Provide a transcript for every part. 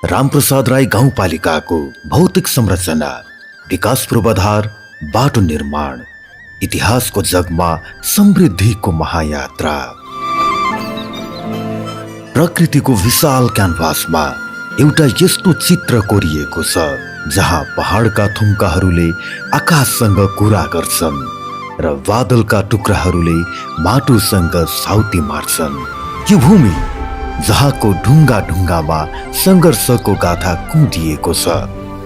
रामप्रसाद राई गाउँपालिकाको भौतिक संरचना, विकास पूर्वाधार, बाटो निर्माण, इतिहासको जगमा समृद्धिको महायात्रा। प्रकृतिको विशाल क्यानभासमा एउटा यस्तो चित्र कोरिएको छ जहाँ पहाडका थुम्काहरूले आकाशसँग कुरा गर्छन् र बादलका टुक्राहरूले माटोसँग साउती मार्छन्। यो भूमि जहाँको ढुङ्गा ढुङ्गामा सङ्घर्षको गाथा कुँदिएको छ,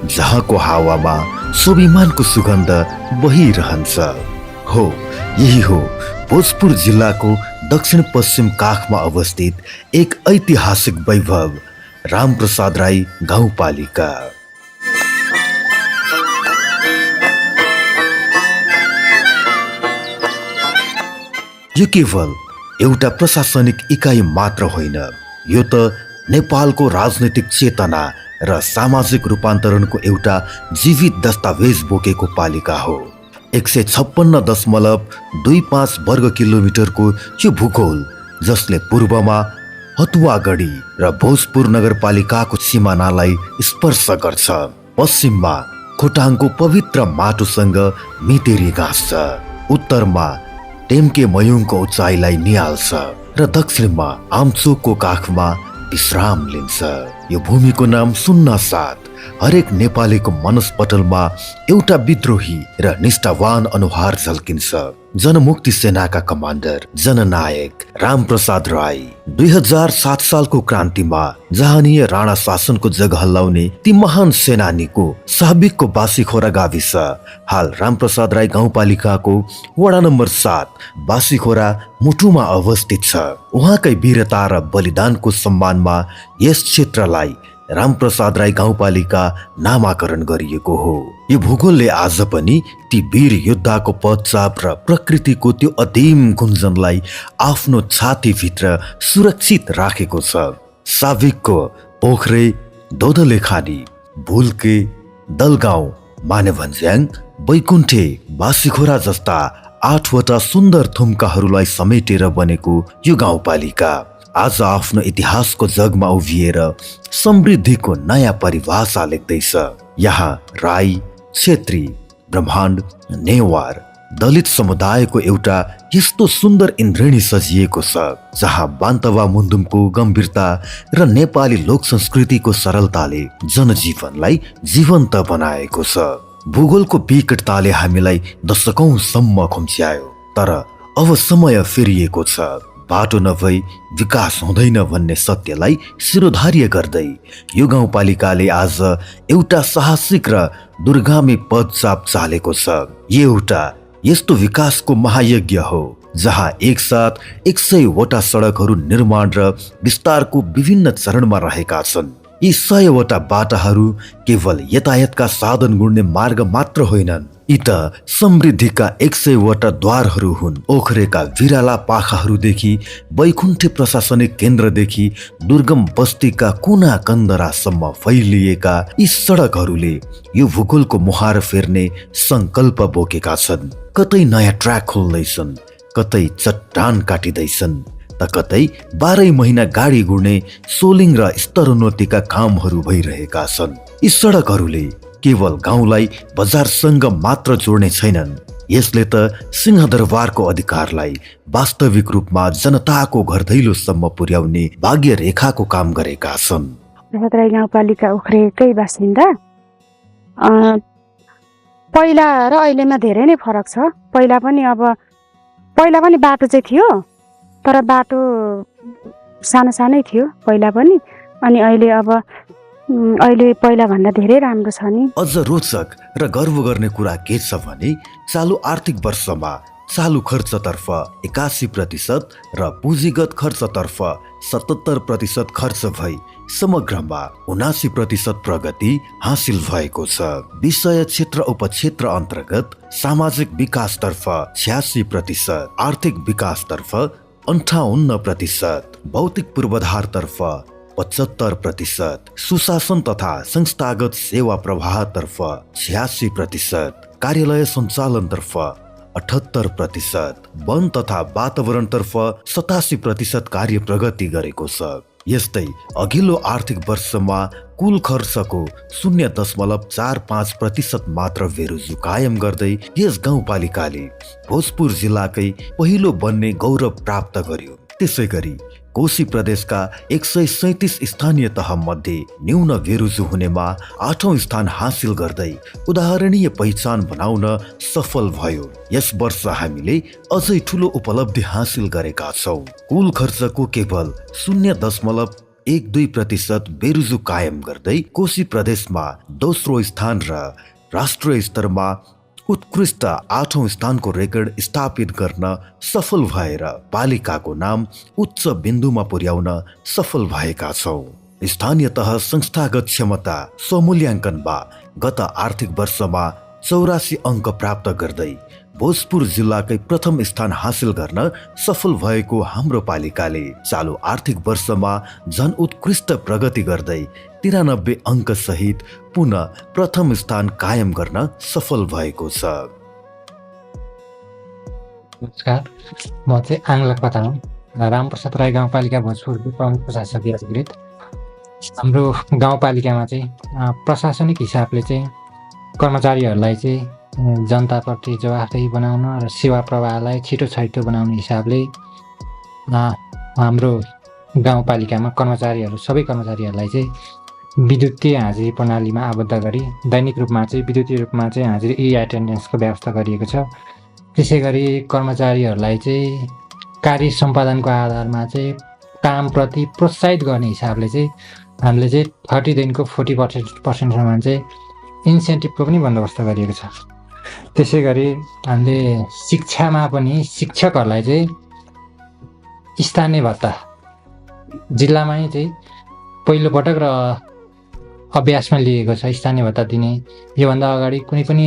जहाँको हावामा स्वाभिमानको सुगन्ध बहिरहन्छ। हो, यही हो भोजपुर जिल्लाको दक्षिण पश्चिम काखमा अवस्थित एक ऐतिहासिक वैभव, रामप्रसाद राई गाउँपालिका। यो केवल एउटा प्रशासनिक इकाइ मात्र होइन, यो त नेपालको राजनैतिक चेतना र सामाजिक रूपान्तरणको एउटा जीवित दस्तावेज बोकेको पालिका हो। 156.25 वर्ग किलोमिटरको यो भूगोल, जसले पूर्वमा हतुवागढी र भोजपुर नगरपालिकाको सिमानालाई स्पर्श गर्छ, पश्चिममा खोटाङको पवित्र माटोसँग मितेरी गाँस्छ, उत्तरमा टेम्के मयुङको उचाइलाई निहाल्छ र दक्षिणमा आमचोकको काखमा विश्राम लिन्छ। यो भूमिको नाम सुन्न साथ हरेक नेपालीको मनस्पटलमा एउटा विद्रोही र निष्ठावान अनुहार झल्किन्छ। जनमुक्ति सेनाका कमान्डर जननायक रामप्रसाद राई 2007 सालको क्रान्तिमा जहानीय राणा शासनको जग हल्लाउने ती महान सेनानीको साबिकको बासीखोरा गाविस हाल रामप्रसाद राई गाउँपालिकाको वडा नम्बर 7 बासीखोरा मुटुमा अवस्थित छ। उहाँकै वीरता र बलिदानको सम्मानमा यस क्षेत्रलाई रामप्रसाद राई गाउँपालिका नामाकरण गरिएको हो। यो भूगोलले आज पनि ती वीर योद्धाको पदचाप र प्रकृतिको त्यो अदीम गुन्जनलाई आफ्नो छातीभित्र सुरक्षित राखेको छ। साविकको पोखरे, दोधलेखानी, भुल्के, दलगाउँ, मानेभन्ज्याङ, बैकुण्ठे, बासीखोरा जस्ता 8वटा सुन्दर थुम्काहरूलाई समेटेर बनेको यो गाउँपालिका आज आफ्नो इतिहासको जगमा उभिएर समृद्धिको नयाँ परिभाषा लेख्दैछ। यहाँ राई, क्षेत्री, ब्रह्माण्ड, नेवार, दलित समुदायको एउटा यस्तो सुन्दर इन्द्रेणी सजिएको छ जहाँ बान्तवा मुन्दुमको गम्भीरता र नेपाली लोक संस्कृतिको सरलताले जनजीवनलाई जीवन्त बनाएको छ। भूगोलको विकटताले हामीलाई दशकौंसम्म खुम्च्यायो, तर अब समय फेरिएको छ। बाटो नभई विकास हुँदैन भन्ने सत्यलाई शिरोधार्य गर्दै यो गाउँपालिकाले आज एउटा साहसिक र दूरगामी पदचाप चालेको छ। यो एउटा यस्तो विकासको महायज्ञ हो जहाँ एकसाथ 100वटा सडकहरू निर्माण र विस्तारको विभिन्न चरणमा रहेका छन्। यी 100वटा बाटाहरू केवल यातायातका साधन गुड्ने मार्ग मात्र होइनन्, यी त समृद्धिका 100वटा द्वारहरू हुन्। ओखरेका भिराला पाखाहरूदेखि बैकुण्ठे प्रशासनिक केन्द्रदेखि दुर्गम बस्तीका कुना कन्दरासम्म फैलिएका यी सडकहरूले यो भूगोलको मुहार फेर्ने संकल्प बोकेका छन्। कतै नयाँ ट्र्याक खोल्दैछन्, कतै चट्टान काटिँदैछन्, त कतै 12 महिना गाडी गुड्ने सोलिङ र स्तरोन्नतिका कामहरू भइरहेका छन्। यी सडकहरूले केवल गाउँलाई बजारसँग मात्र जोड्ने छैनन्, यसले त सिंहदरबारको अधिकारलाई वास्तविक रूपमा जनताको घरदैलोसम्म पुर्याउने भाग्य रेखाको काम गरेका छन्। राई गाउँपालिका उखरेकै बासिन्दा। पहिला र अहिलेमा धेरै नै फरक छ। पहिला पनि बाटो चाहिँ थियो, तर बाटो सानो सानै थियो पहिला पनि, अनि अहिले पहिला भन्दा धेरै राम्रो छ नि। अझ रोचक र गर्व गर्ने कुरा के छ भने चालु आर्थिक वर्षमा चालु खर्चतर्फ 81% र पुँजीगत खर्चतर्फ 77% खर्च भई समग्रमा 79% प्रगति हासिल भएको छ। विषय क्षेत्र उपक्षेत्र अन्तर्गत सामाजिक विकासतर्फ 86%, आर्थिक विकासतर्फ 58%, भौतिक पूर्वाधारतर्फ 75%, सुशासन तथा संस्थागत सेवा प्रवाहतर्फ 86%, कार्यालय सञ्चालनतर्फ 78%, वन तथा वातावरणतर्फ 87% कार्य प्रगति गरेको छ। यस्तै अघिल्लो आर्थिक वर्षमा कुल खर्चको 0.45% मात्र बेरोजु कायम गर्दै यस गाउँपालिकाले भोजपुर जिल्लाकै पहिलो बन्ने गौरव प्राप्त गर्यो। त्यसै गरी कोशी प्रदेशका 137 स्थानीय तह मध्ये न्यून बेरोजु हुनेमा 8औं स्थान हासिल गर्दै उदाहरणीय पहिचान बनाउन सफल भयो। यस वर्ष हामीले अझै ठूलो उपलब्धि हासिल गरेका छौं। कुल खर्चको केवल 0.12% बेरोजु कायम गर्दै कोशी प्रदेशमा दोस्रो स्थान र राष्ट्रिय स्तरमा उत्कृष्ट 8औं स्थानको रेकर्ड स्थापित गर्न सफल भएर पालिकाको नाम उच्च बिन्दुमा पुर्याउन सफल भएका छौं। स्थानीय तह संस्थागत क्षमता स्वमूल्याङ्कनमा गत आर्थिक वर्षमा 84 अङ्क प्राप्त गर्दै भोजपुर जिल्लाकै प्रथम स्थान हासिल गर्न सफल भएको हाम्रो पालिकाले चालु आर्थिक वर्षमा झन उत्कृष्ट प्रगति गर्दै 93 अङ्क सहित पुनः प्रथम स्थान कायम गर्न सफल भएको छ। नमस्कार, म चाहिँ आङ्लक पताङ, रामप्रसाद राई गाउँपालिका भोजपुरको प्रमुख प्रशासकीय अधिकृत। हाम्रो गाउँपालिकामा चाहिँ प्रशासनिक हिसाबले चाहिँ कर्मचारीहरूलाई चाहिँ जनताप्रति जवाफदेही बनाउन र सेवा प्रवाहलाई छिटो छैटो बनाउने हिसाबले हाम्रो गाउँपालिकामा सबै कर्मचारीहरूलाई चाहिँ विद्युतीय हाजिरी प्रणालीमा आबद्ध गरी दैनिक रूपमा चाहिँ विद्युतीय रूपमा चाहिँ हाजिरी एटेन्डेन्सको व्यवस्था गरिएको छ। त्यसै गरी कर्मचारीहरूलाई चाहिँ कार्य सम्पादनको आधारमा चाहिँ कामप्रति प्रोत्साहित गर्ने हिसाबले चाहिँ हामीले चाहिँ 30 दिनको 40% चाहिँ इन्सेन्टिभको पनि बन्दोबस्त गरिएको छ। त्यसै गरी हामीले शिक्षामा पनि शिक्षकहरूलाई चाहिँ स्थानीय भत्ता जिल्लामै चाहिँ पहिलोपटक र अभ्यासमा लिएको छ। स्थानीय भत्ता दिने योभन्दा अगाडि कुनै पनि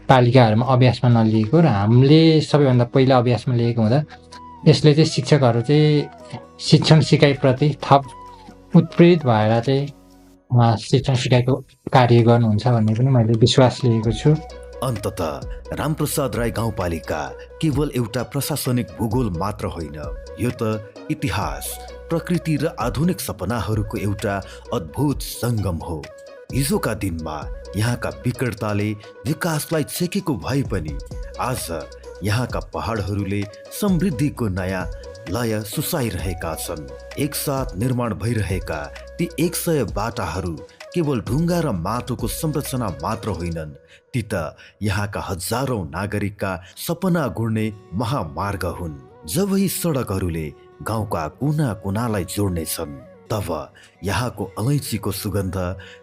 पालिकाहरूमा अभ्यासमा नलिएको र हामीले सबैभन्दा पहिला अभ्यासमा लिएको हुँदा यसले चाहिँ शिक्षकहरू चाहिँ शिक्षण सिकाइप्रति थप उत्प्रेरित भएर चाहिँ शिक्षण सिकाइको कार्य गर्नुहुन्छ भन्ने पनि मैले विश्वास लिएको छु। अन्ततः रामप्रसाद राई गाउँपालिका केवल एउटा प्रशासनिक भूगोल मात्र होइन, यो त इतिहास, प्रकृति र आधुनिक सपनाहरूको एउटा अद्भुत सङ्गम हो। हिजोका दिनमा यहाँका विकटताले विकासलाई छेकेको भए पनि आज यहाँका पहाडहरूले समृद्धिको नयाँ लय सुसाइरहेका छन्। एकसाथ निर्माण भइरहेका ती 100 बाटाहरू केवल ढुङ्गा र माटोको संरचना मात्र होइनन्, ती त यहाँका हजारौं नागरिकका सपना गुड्ने महामार्ग हुन्। जब यी सडकहरूले गाउँका कुना कुनालाई जोड्नेछन् तब यहाँको अलैँचीको सुगन्ध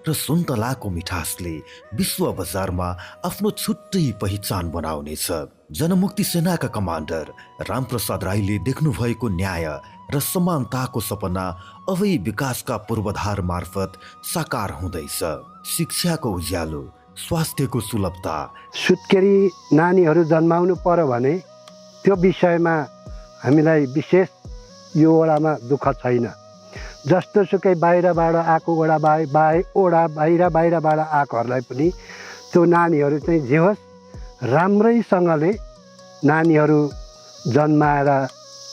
र सुन्तलाको मिठासले विश्व बजारमा आफ्नो छुट्टै पहिचान बनाउनेछ। जनमुक्ति सेनाका कमान्डर रामप्रसाद राईले देख्नु भएको न्याय र समानताको सपना अबै विकासका पूर्वाधार मार्फत साकार हुँदैछ। शिक्षाको उज्यालो, स्वास्थ्यको सुलभता, सुत्केरी नानीहरू जन्माउनु पर्यो भने त्यो विषयमा हामीलाई विशेष यो वडामा दुःख छैन। जस्तो सुकै बाहिरबाट आएको बाहिरबाट आएकोहरूलाई पनि त्यो नानीहरू चाहिँ जे होस् राम्रैसँगले नानीहरू जन्माएर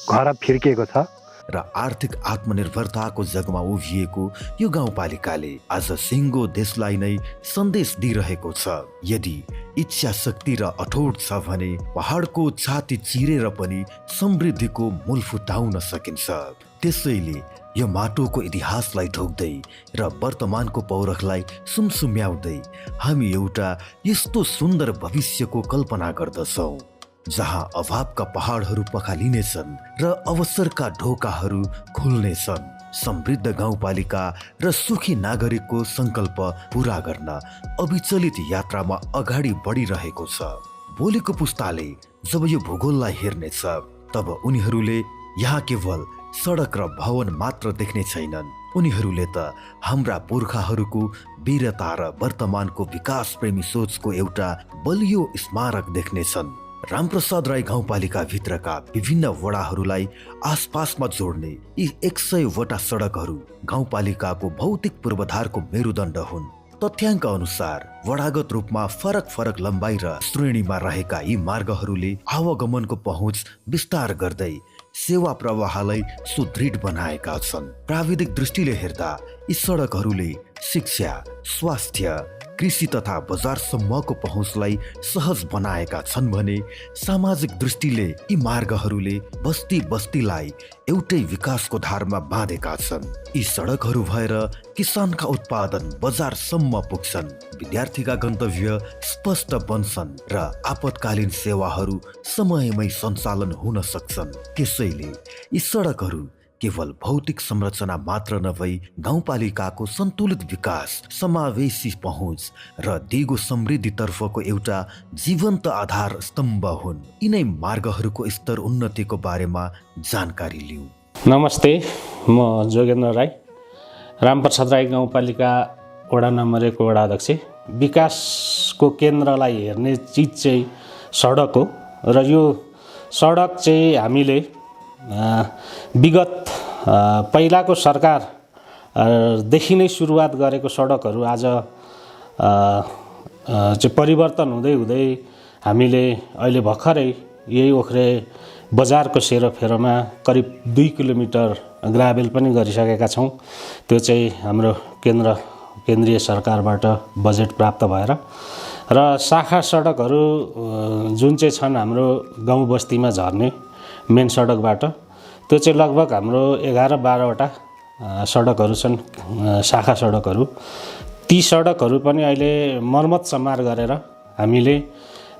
घर फिर्केको छ। र आर्थिक आत्मनिर्भरताको जगमा उभिएको यो गाउँपालिकाले आज सिङ्गो देशलाई नै सन्देश दिइरहेको छ। यदि इच्छा शक्ति र अठोट छ भने पहाडको छाती चिरेर पनि समृद्धिको मूल फुटाउन सकिन्छ। त्यसैले यो माटोको इतिहासलाई ढोक्दै र वर्तमानको पौरखलाई सुमसुम्याउँदै हामी एउटा यस्तो सुन्दर भविष्यको कल्पना गर्दछौँ जहाँ अभावका पहाडहरू पखालिनेछन् र अवसरका ढोकाहरू खुल्नेछन्। समृद्ध गाउँपालिका र सुखी नागरिकको सङ्कल्प पूरा गर्न अविचलित यात्रामा अगाडि बढिरहेको छ। भोलिको पुस्ताले जब यो भूगोललाई हेर्नेछ तब उनीहरूले यहाँ केवल सडक र भवन मात्र देख्ने छैनन्, उनीहरूले त हाम्रा पुर्खाहरूको वीरता र वर्तमानको विकास प्रेमी सोचको एउटा बलियो स्मारक देख्नेछन्। रामप्रसाद राई गाउँपालिका भित्रका विभिन्न वडाहरूलाई आसपासमा जोड्ने यी 100 वटा सडकहरू गाउँपालिकाको भौतिक पूर्वाधारको मेरुदण्ड हुन्। तथ्याङ्क अनुसार वडागत रूपमा फरक फरक लम्बाइ र श्रेणीमा रहेका यी मार्गहरूले आवागमनको पहुँच विस्तार गर्दै सेवा प्रवाहलाई सुदृढ बनाएका छन्। प्राविधिक दृष्टिले हेर्दा यी सडकहरूले शिक्षा, स्वास्थ्य, कृषि तथा बजारसम्मको पहुँचलाई सहज बनाएका छन् भने सामाजिक दृष्टिले यी मार्गहरूले बस्ती बस्तीलाई एउटै विकासको धारमा बाँधेका छन्। यी सडकहरू भएर किसानका उत्पादन बजारसम्म पुग्छन्, विद्यार्थीका गन्तव्य स्पष्ट बन्छन् र आपतकालीन सेवाहरू समयमै सञ्चालन हुन सक्छन्। त्यसैले यी सडकहरू केवल भौतिक संरचना मात्र नभई गाउँपालिकाको सन्तुलित विकास, समावेशी पहुँच र दिगो समृद्धितर्फको एउटा जीवन्त आधार स्तम्भ हुन्। यिनै मार्गहरूको स्तर उन्नतिको बारेमा जानकारी लिऊ। नमस्ते, म जोगेन्द्र राई, रामप्रसाद राई गाउँपालिका वडा नम्बर 1 वडा अध्यक्ष। विकासको केन्द्रलाई हेर्ने चिज चाहिँ सडक हो र यो सडक चाहिँ हामीले विगत पहिलाको सरकारदेखि नै सुरुवात गरेको सडकहरू आज चाहिँ परिवर्तन हुँदै हुँदै हामीले अहिले भर्खरै यही ओख्रे बजारको सेरोफेरोमा करिब 2 किलोमिटर ग्राभेल पनि गरिसकेका छौँ। त्यो चाहिँ हाम्रो केन्द्रीय सरकारबाट बजेट प्राप्त भएर र शाखा सडकहरू जुन चाहिँ छन् हाम्रो गाउँ बस्तीमा झर्ने मेन सडकबाट, त्यो चाहिँ लगभग हाम्रो 11-12वटा सडकहरू छन्, शाखा सडकहरू। ती सडकहरू पनि अहिले मर्मत सम्मार गरेर हामीले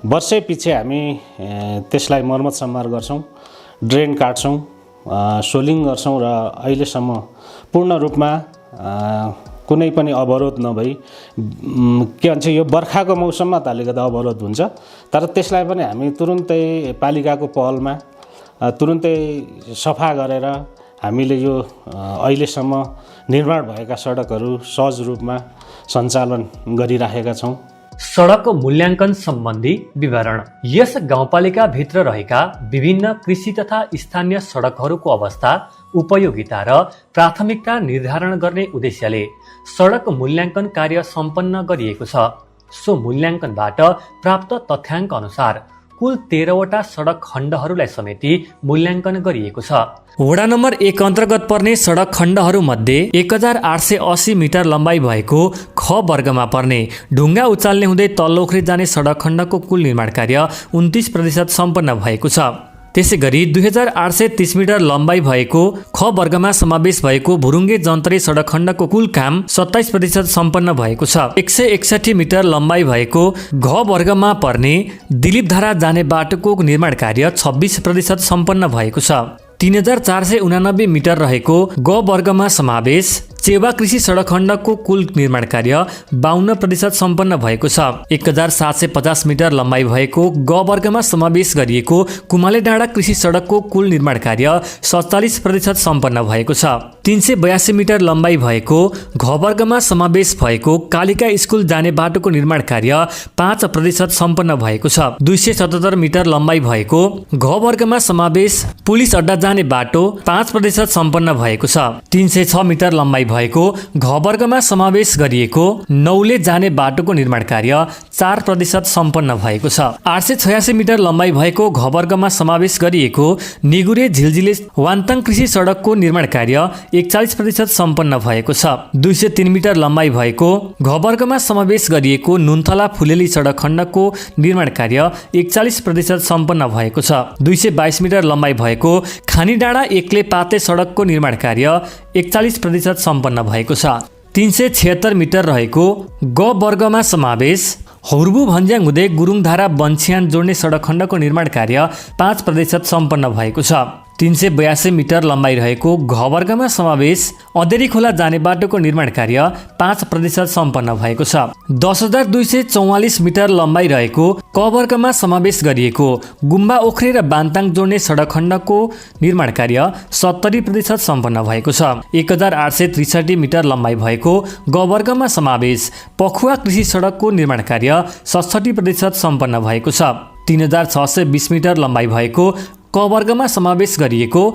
वर्षै पछि हामी त्यसलाई मर्मत सम्मार गर्छौँ, ड्रेन काट्छौँ, सोलिङ गर्छौँ र अहिलेसम्म पूर्ण रूपमा कुनै पनि अवरोध नभई, के भन्छ, यो बर्खाको मौसममा त अलिकति अवरोध हुन्छ, तर त्यसलाई पनि हामी तुरुन्तै पालिकाको पहलमा तुरुन्तै सफा गरेर हामीले यो अहिलेसम्म निर्माण भएका सडकहरू सहज रूपमा सञ्चालन गरिराखेका छौँ। सडकको मूल्याङ्कन सम्बन्धी विवरण। यस गाउँपालिकाभित्र रहेका विभिन्न कृषि तथा स्थानीय सडकहरूको अवस्था, उपयोगिता र प्राथमिकता निर्धारण गर्ने उद्देश्यले सडक मूल्याङ्कन कार्य सम्पन्न गरिएको छ। सो मूल्याङ्कनबाट प्राप्त तथ्याङ्क अनुसार कुल 13वटा सडक खण्डहरूलाई समेटी मूल्याङ्कन गरिएको छ। वडा नम्बर 1 अन्तर्गत पर्ने सडक खण्डहरूमध्ये 1880 मिटर लम्बाइ भएको ख वर्गमा पर्ने ढुङ्गा उचाल्ने हुँदै तल्लोख्रे जाने सडक खण्डको कुल निर्माण कार्य 29% सम्पन्न भएको छ। त्यसै गरी 2830 मिटर लम्बाइ भएको ख वर्गमा समावेश भएको भुरुङ्गे जन्तरे सडक खण्डको कुल काम 27% सम्पन्न भएको छ। 161 मिटर लम्बाइ भएको घ वर्गमा पर्ने दिलीपधारा जाने बाटोको निर्माण कार्य 26% सम्पन्न भएको छ। 3489 मिटर रहेको ग वर्गमा समावेश चेवा कृषि सडक खण्डको कुल निर्माण कार्य 52% सम्पन्न भएको छ। 1750 मिटर लम्बाइ भएको ग वर्गमा समावेश गरिएको कुमाले डाँडा कृषि सडकको कुल निर्माण कार्य 47% सम्पन्न भएको छ। 382 मिटर लम्बाइ भएको घ वर्गमा समावेश भएको कालिका स्कुल जाने बाटोको निर्माण कार्य 5% सम्पन्न भएको छ। 277 मिटर लम्बाइ भएको घ वर्गमा समावेश पुलिस अड्डा जाने बाटो 5% सम्पन्न भएको छ। 306 मिटर लम्बाइ भएको घ वर्गमा समावेश गरिएको नौले जाने बाटोको निर्माण कार्य 4% सम्पन्न भएको छ। 886 मिटर लम्बाइ भएको घ वर्गमा समावेश गरिएको निगुरे झिलझिले वान्तङ कृषि सडकको निर्माण कार्य 41% सम्पन्न भएको छ। 203 मिटर लम्बाइ भएको घ वर्गमा समावेश गरिएको नुनथला फुलेली सडक खण्डको निर्माण कार्य 41% सम्पन्न भएको छ। 222 मिटर लम्बाइ भएको खानी डाँडा एक्ले पाते सडकको निर्माण कार्य 41% सम्पन्न भएको छ। 376 मिटर रहेको ग वर्गमा समावेश हौरबु भन्ज्याङ हुँदै गुरुङधारा बन्छ्यान जोड्ने सडक खण्डको निर्माण कार्य 5% सम्पन्न भएको छ। 382 मिटर लम्बाइ रहेको घ वर्गमा समावेश अदेरी खोला जाने बाटोको निर्माण कार्य 5% सम्पन्न भएको छ। 10,244 मिटर लम्बाइ रहेको क वर्गमा समावेश गरिएको गुम्बा ओख्रे र बान्ताङ जोड्ने सडक खण्डको निर्माण कार्य 70% सम्पन्न भएको छ। 1863 मिटर लम्बाइ भएको ग वर्गमा समावेश पखुवा कृषि सडकको निर्माण कार्य 67% सम्पन्न भएको छ। 3620 मिटर लम्बाइ भएको क वर्गमा समावेश गरिएको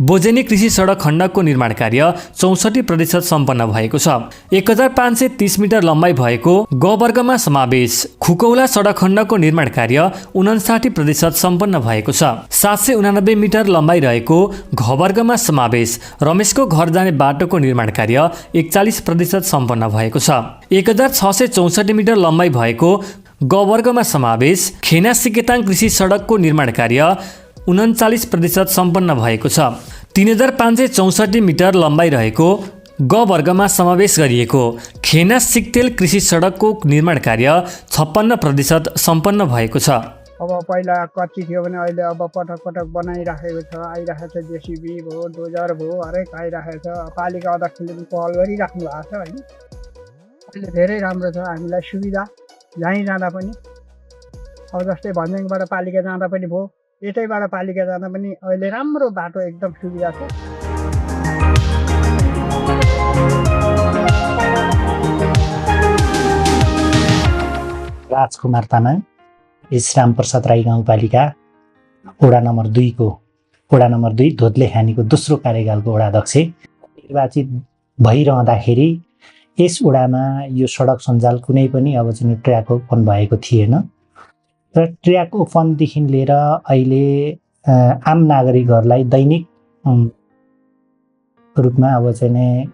बोजेनी कृषि सडक खण्डको निर्माण कार्य 64% सम्पन्न भएको छ। 1530 मिटर लम्बाइ भएको ग वर्गमा समावेश खुकौला सडक खण्डको निर्माण कार्य 59% सम्पन्न भएको छ। 789 मिटर लम्बाइ रहेको घ वर्गमा समावेश रमेशको घर जाने बाटोको निर्माण कार्य 41% सम्पन्न भएको छ। 1664 मिटर लम्बाइ भएको ग वर्गमा समावेश खेना सिकेताङ कृषि सडकको निर्माण कार्य 39% सम्पन्न भएको छ। 3564 मिटर लम्बाइ रहेको ग वर्गमा समावेश गरिएको खेना सिक्तेल कृषि सडकको निर्माण कार्य 56% सम्पन्न भएको छ। अब पहिला कच्ची थियो भने अहिले अब पटक पटक बनाइराखेको छ, आइरहेको छ। जेसिबी भयो, डोजर भयो, हरेक आइरहेको छ। पालिका अध्यक्षले पनि पहल गरिराख्नु भएको छ होइन। अहिले धेरै राम्रो छ, हामीलाई सुविधा जहीँ जाँदा पनि। अब जस्तै भन्ज्याङबाट पालिका जाँदा पनि भयो, यतैबाट पालिका जाँदा पनि अहिले राम्रो बाटो एकदम सुविधा छ। राजकुमार तामाङ, श्याम प्रसाद राई गाउँपालिका वडा नम्बर 2 धोत्ले खानीको दोस्रो कार्यकालको वडाध्यक्ष निर्वाचित भइरहँदाखेरि यस वडामा यो सडक सञ्जाल कुनै पनि अब चाहिँ ट्र्याक ओपन भएको थिएन र ट्र्याक ओपनदेखि लिएर अहिले आम नागरिकहरूलाई दैनिक रूपमा अब चाहिँ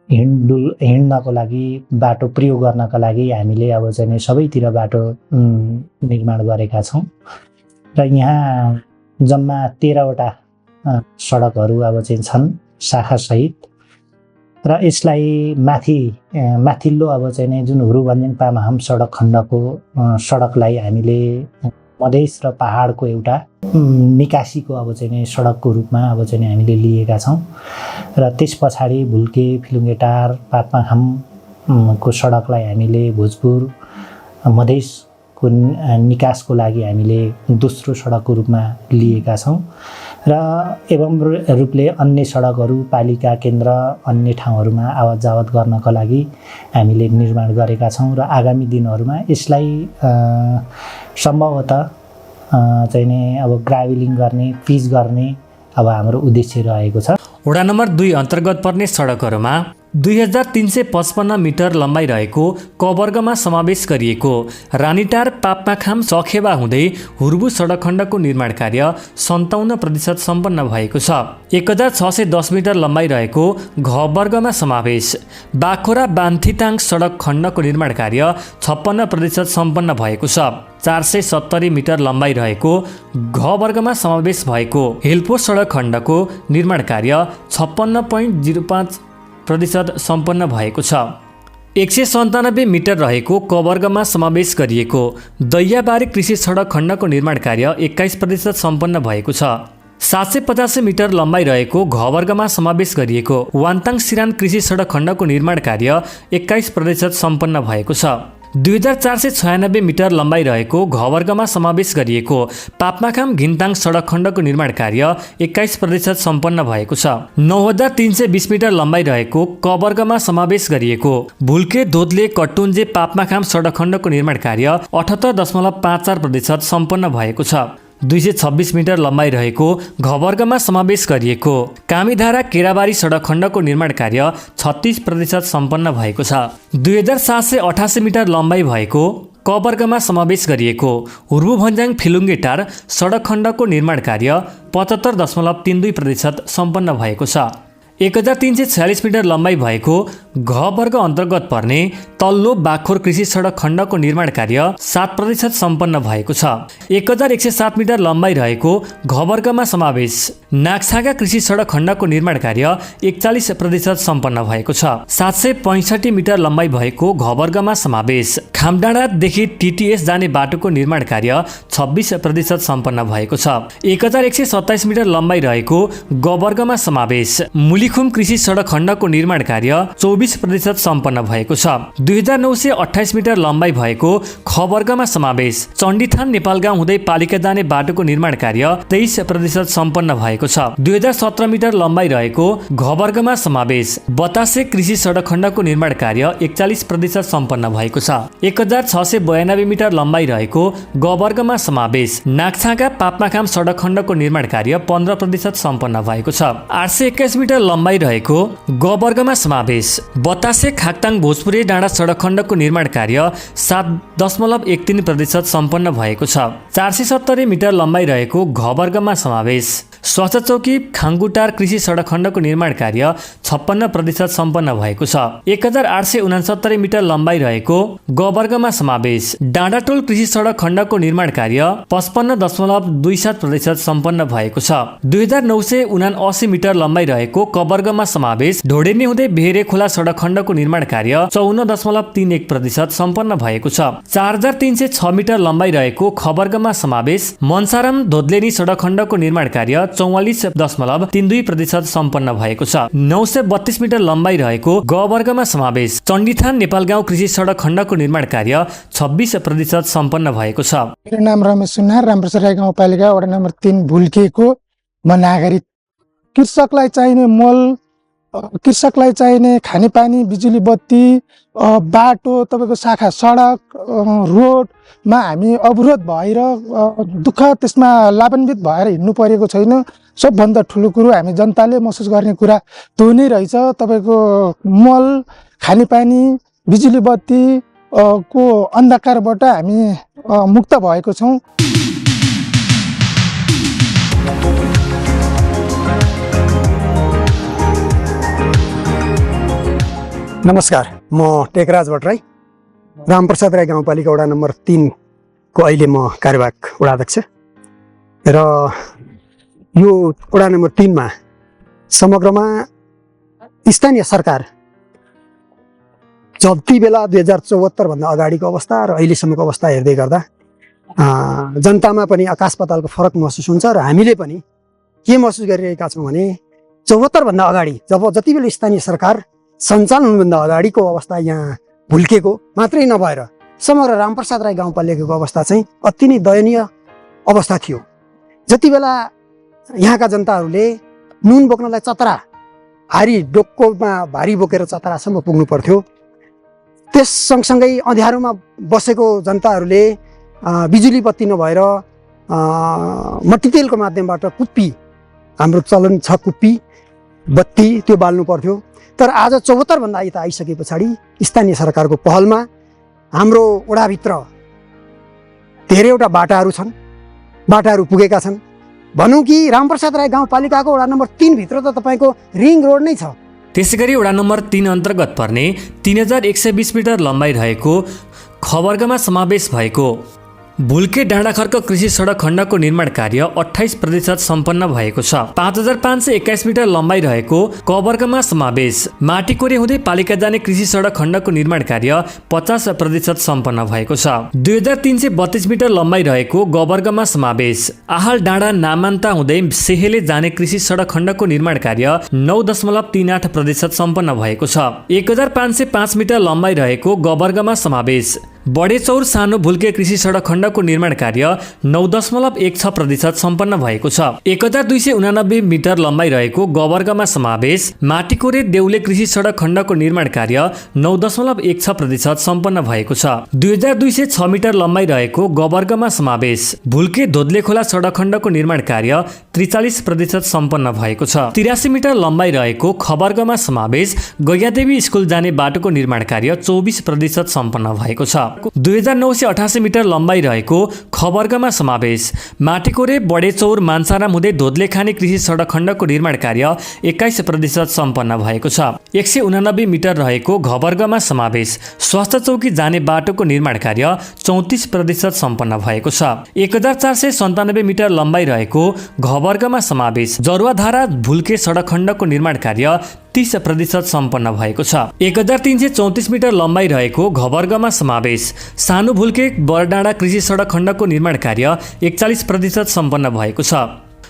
हिँड्नको लागि बाटो प्रयोग गर्नका लागि हामीले अब चाहिँ सबैतिर बाटो निर्माण गरेका छौँ र यहाँ जम्मा 13वटा सडकहरू अब चाहिँ छन् शाखासहित र यसलाई माथिल्लो अब चाहिँ जुन हुरुभन्ज्याङ पामाहाम सडक खण्डको सडकलाई हामीले मधेस र पहाडको एउटा निकासीको अब चाहिँ सडकको रूपमा अब चाहिँ हामीले लिएका छौँ र त्यस पछाडि भुल्के फिलुङ्गेटार पाटमाखामको सडकलाई हामीले भोजपुर मधेसको निकासको लागि हामीले दोस्रो सडकको रूपमा लिएका छौँ र एवं रूपले अन्य सडकहरू पालिका केन्द्र अन्य ठाउँहरूमा आवत जावत गर्नका लागि हामीले निर्माण गरेका छौँ र आगामी दिनहरूमा यसलाई सम्भवतः चाहिँ नै अब ग्राभलिङ गर्ने पिच गर्ने अब हाम्रो उद्देश्य रहेको छ। वडा नम्बर 2 अन्तर्गत पर्ने सडकहरूमा 2355 मिटर लम्बाइ रहेको क वर्गमा समावेश गरिएको रानीटार पापमाखाम चखेवा हुँदै हुर्बु सडक खण्डको निर्माण कार्य 57% सम्पन्न भएको छ। 1610 मिटर लम्बाइ रहेको घ वर्गमा समावेश बाखोरा बान्थिताङ सडक खण्डको निर्माण कार्य 56% सम्पन्न भएको छ। 470 मिटर लम्बाइ रहेको घ वर्गमा समावेश भएको हेल्पो सडक खण्डको निर्माण कार्य 56.05% सम्पन्न भएको छ। 197 मिटर रहेको क वर्गमा समावेश गरिएको दैयाबारी कृषि सडक खण्डको निर्माण कार्य 21% सम्पन्न भएको छ। 785 मिटर लम्बाइ रहेको घ वर्गमा समावेश गरिएको वान्ताङ सिरान कृषि सडक खण्डको निर्माण कार्य 21% सम्पन्न भएको छ। 2496 मिटर लम्बाइ रहेको घ वर्गमा समावेश गरिएको पापमाखाम घिन्ताङ सडक खण्डको निर्माण कार्य 21% सम्पन्न भएको छ। 9320 मिटर लम्बाइ रहेको क वर्गमा समावेश गरिएको भुल्के दोदले कटुन्जे पापमाखाम सडक खण्डको निर्माण कार्य 78.54% सम्पन्न भएको छ। 226 मिटर लम्बाइ रहेको घ वर्गमा समावेश गरिएको कामीधारा केराबारी सडक खण्डको निर्माण कार्य 36% सम्पन्न भएको छ। 2788 मिटर लम्बाइ भएको क वर्गमा समावेश गरिएको हुर्बु भन्ज्याङ फिलुङ्गेटार सडक खण्डको निर्माण कार्य 75.32% सम्पन्न भएको छ। 1346 मिटर लम्बाइ भएको घ वर्ग अन्तर्गत पर्ने तल्लो बाखोर कृषि सडक खण्डको निर्माण कार्य 7% सम्पन्न भएको छ। 1107 मिटर लम्बाइ रहेको घ वर्गमा समावेश नागसागा कृषि सडक खण्डको निर्माण कार्य 41% सम्पन्न भएको छ। 765 मिटर लम्बाइ भएको घ वर्गमा समावेश खामडाँडादेखि टिटिएस जाने बाटोको निर्माण कार्य 26% सम्पन्न भएको छ। 1127 मिटर लम्बाइ रहेको ग वर्गमा समावेश मुलिखुम कृषि सडक खण्डको निर्माण कार्य 24% सम्पन्न भएको छ। 2928 मिटर लम्बाइ भएको ख वर्गमा समावेश चण्डीथान नेपालगाउँ हुँदै पालिका जाने बाटोको निर्माण कार्य 23% सम्पन्न भएको छ। 2017 मिटर लम्बाइ रहेको घ वर्गमा समावेश बतासे कृषि सडक खण्डको निर्माण कार्य 41% सम्पन्न भएको छ। 1692 मिटर लम्बाइ रहेको ग वर्गमा समावेश नाक्छाका पाप्माखाम सडक खण्डको निर्माण कार्य 15% सम्पन्न भएको छ। 821 मिटर लम्बाइ रहेको ग वर्गमा समावेश बतासे खाक्ताङ भोजपुरे डाँडा सडक खण्डको निर्माण कार्य 7.13% सम्पन्न भएको छ। 470 मिटर लम्बाइ रहेको घ वर्गमा समावेश स्वास्थ्य चौकी खाङ्गुटार कृषि सडक खण्डको निर्माण कार्य 56% सम्पन्न भएको छ। 1869 मिटर लम्बाइ रहेको ग वर्गमा समावेश डाँडाटोल कृषि सडक खण्डको निर्माण कार्य 55.27% सम्पन्न भएको छ। 2979 मिटर लम्बाइ रहेको क वर्गमा समावेश ढोडेनी हुँदै भेरे खोला सडक खण्डको निर्माण कार्य 54.31% सम्पन्न भएको छ। 4306 मिटर लम्बाइ रहेको ख वर्गमा समावेश मनसाराम धोद्लेनी सडक खण्डको निर्माण कार्य 44.32% सम्पन्न भएको छ। 932 मिटर लम्बाइ रहेको ग वर्गमा समावेश चण्डीथान नेपालगाउँ कृषि सडक खण्डको निर्माण कार्य 26% सम्पन्न भएको छ। मेरो नाम रमेश सुनार, रामप्रसाद गाउँपालिका वडा नम्बर 3 भुल्केको म नागरिक। कृषकलाई चाहिने मल, कृषकलाई चाहिने खानेपानी, बिजुली बत्ती, बाटो, तपाईँको शाखा सडक, रोडमा हामी अवरोध भएर दुःख त्यसमा लाभान्वित भएर हिँड्नु परेको छैन। सबभन्दा ठुलो कुरो हामी जनताले महसुस गर्ने कुरा त्यो नै रहेछ। तपाईँको मल, खानेपानी, बिजुली बत्ती को अन्धकारबाट हामी मुक्त भएको छौँ। नमस्कार, म टेकराज भट्टराई, रामप्रसाद राई गाउँपालिका वडा नम्बर 3 को अहिले म कार्यवाहक वडाध्यक्ष र यो वडा नम्बर 3 मा समग्रमा स्थानीय सरकार जति बेला 2074 भन्दा अगाडिको अवस्था र अहिलेसम्मको अवस्था हेर्दै गर्दा जनतामा पनि आकाश पातालको फरक महसुस हुन्छ र हामीले पनि के महसुस गरिरहेका छौँ भने 74 भन्दा अगाडि जति बेला स्थानीय सरकार सञ्चालन हुनुभन्दा अगाडिको अवस्था यहाँ भुल्केको मात्रै नभएर समग्र रामप्रसाद राई गाउँपालिकाको अवस्था चाहिँ अति नै दयनीय अवस्था थियो। जति बेला यहाँका जनताहरूले नुन बोक्नलाई चतरा, भारी डोकोमा भारी बोकेर चतरासम्म पुग्नु पर्थ्यो, त्यस सँगसँगै अँध्यारोमा बसेको जनताहरूले बिजुली बत्ती नभएर मट्टीतेलको माध्यमबाट कुप्पी, हाम्रो चलन छ कुप्पी बत्ती, त्यो बाल्नु पर्थ्यो। तर आज 74 भन्दा यता आइसके पछाडि स्थानीय सरकारको पहलमा हाम्रो वडाभित्र धेरैवटा बाटाहरू छन्, बाटाहरू पुगेका छन्। भनौँ कि रामप्रसाद राई गाउँपालिकाको वडा नम्बर 3 भित्र त तपाईँको रिङ रोड नै छ। त्यसैगरी वडा नम्बर 3 अन्तर्गत पर्ने 3120 मिटर लम्बाइ रहेको ख वर्गमा समावेश भएको भुल्के डाँडाखर्क कृषि सडक खण्डको निर्माण कार्य 28% सम्पन्न भएको छ। 5521 मिटर लम्बाइ रहेको क वर्गमा समावेश माटीकोरे हुँदै पालिका जाने कृषि सडक खण्डको निर्माण कार्य 50% सम्पन्न भएको छ। 2332 मिटर लम्बाइ रहेको ग वर्गमा समावेश आहाल डाँडा नामान्ता हुँदै सेहेले जाने कृषि सडक खण्डको निर्माण कार्य 9.38% सम्पन्न भएको छ। 1505 मिटर लम्बाइ रहेको ग वर्गमा समावेश बडेचौर सानो भुल्के कृषि सडक खण्डको निर्माण कार्य 9.16% सम्पन्न भएको छ। 1289 मिटर लम्बाइ रहेको ग वर्गमा समावेश माटीकोरे देउले कृषि सडक खण्डको निर्माण कार्य 9.16% सम्पन्न भएको छ। 2206 मिटर लम्बाइ रहेको ग वर्गमा समावेश भुल्के धोद्ले खोला सडक खण्डको निर्माण कार्य 43% सम्पन्न भएको छ। 83 मिटर लम्बाइ रहेको ख वर्गमा समावेश गैयादेवी स्कुल जाने बाटोको निर्माण कार्य 24% सम्पन्न भएको छ। 2988 मिटर लम्बाइ रहेको ख वर्गमा समावेश माटीकोरे बडेचौर मानसाराम हुँदै धोद्ले खाने कृषि सडक खण्डको निर्माण कार्य 21% सम्पन्न भएको छ। 189 मिटर रहेको घ वर्गमा समावेश स्वास्थ्य चौकी जाने बाटोको निर्माण कार्य 34% सम्पन्न भएको छ। 1497 मिटर लम्बाइ रहेको घ वर्गमा समावेश जरुवाधारा भुल्के सडक खण्डको निर्माण कार्य 30% सम्पन्न भएको छ। 1334 मिटर लम्बाइ रहेको घ वर्गमा समावेश सानो भुल्के बरडाँडा कृषि सडक खण्डको निर्माण कार्य 41% सम्पन्न भएको छ।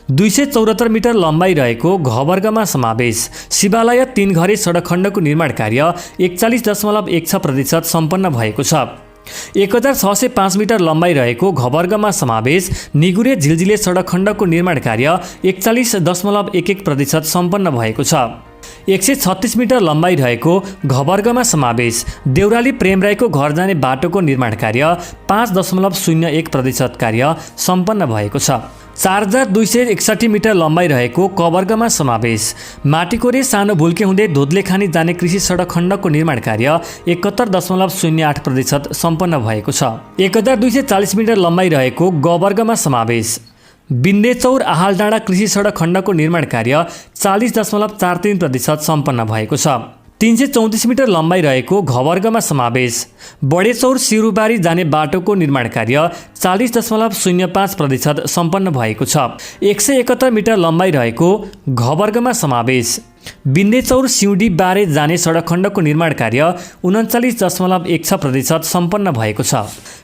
274 मिटर लम्बाइ रहेको घवर्गमा समावेश शिवालय 3 घरे सडक खण्डको निर्माण कार्य 41.16% सम्पन्न भएको छ। 1605 मिटर लम्बाइ रहेको घवर्गमा समावेश निगुरे झिलझिले सडक खण्डको निर्माण कार्य 41.11% सम्पन्न भएको छ। 136 मिटर लम्बाइ रहेको घवर्गमा समावेश देउराली प्रेमराईको घर जाने बाटोको निर्माण कार्य 5.01% कार्य सम्पन्न भएको छ। 4261 मिटर लम्बाइ रहेको कवर्गमा समावेश माटीकोरे सानो भुल्के हुँदै धोद्लेखानी जाने कृषि सडक खण्डको निर्माण कार्य 71.08% सम्पन्न भएको छ। 1240 मिटर लम्बाइ रहेको गवर्गमा समावेश बिन्देचौर आहालडाँडा कृषि सडक खण्डको निर्माण कार्य 40.43% सम्पन्न भएको छ। 334 मिटर लम्बाइ रहेको घवर्गमा समावेश बडेचौर सिरुबारी जाने बाटोको निर्माण कार्य 40.05% सम्पन्न भएको छ। 171 मिटर लम्बाइ रहेको घवर्गमा समावेश बिन्देचौर सिउँडी बारे जाने सडक खण्डको निर्माण कार्य 39.16% सम्पन्न भएको छ।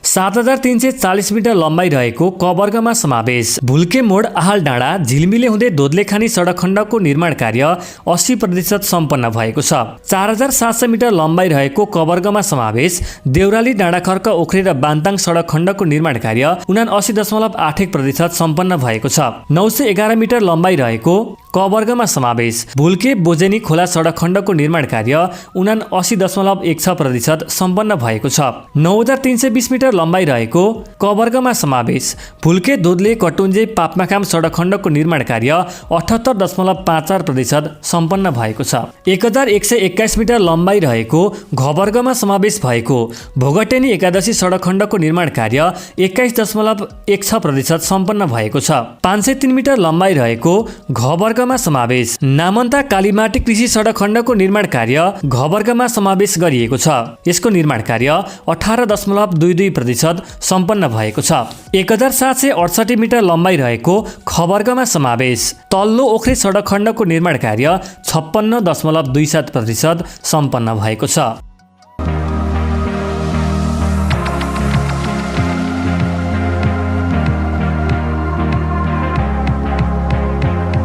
7340 मिटर लम्बाइ रहेको कवर्गमा समावेश भुल्के मोड आहालडाँडा झिलमिले हुँदै धोद्लेखानी सडक खण्डको निर्माण कार्य 80% सम्पन्न भएको छ। 4700 मिटर लम्बाइ रहेको कवर्गमा समावेश देउराली डाँडाखर्क ओख्रे र बान्ताङ सडक खण्डको निर्माण कार्य 79.81% सम्पन्न भएको छ। 911 मिटर लम्बाइ रहेको कवर्गमा समावेश भुल्के बोजेनी खोला सडक खण्डको निर्माण कार्य 79.16% सम्पन्न भएको छ। 9320 मिटर लम्बाइ रहेको कवर्गमा समावेश भुल्के दोदले कटुन्जे पापमाखाम सडक खण्डको निर्माण कार्य 78.54% सम्पन्न भएको छ। 1121 मिटर लम्बाइ रहेको घवर्गमा समावेश भएको भोगटेनी एकादशी सडक खण्डको निर्माण कार्य 21.16% सम्पन्न भएको छ। 503 मिटर लम्बाइ रहेको घवर्गमा समावेश नामन्ता कालीमाटी कृषि सडक खण्डको निर्माण कार्य घवर्गमा समावेश गरिएको छ। यसको निर्माण कार्य 18.22% सम्पन्न भएको छ। 1768 मिटर लम्बाइ रहेको खवर्गमा समावेश तल्लो ओख्रे सडक खण्डको निर्माण कार्य 56.27% सम्पन्न भएको छ।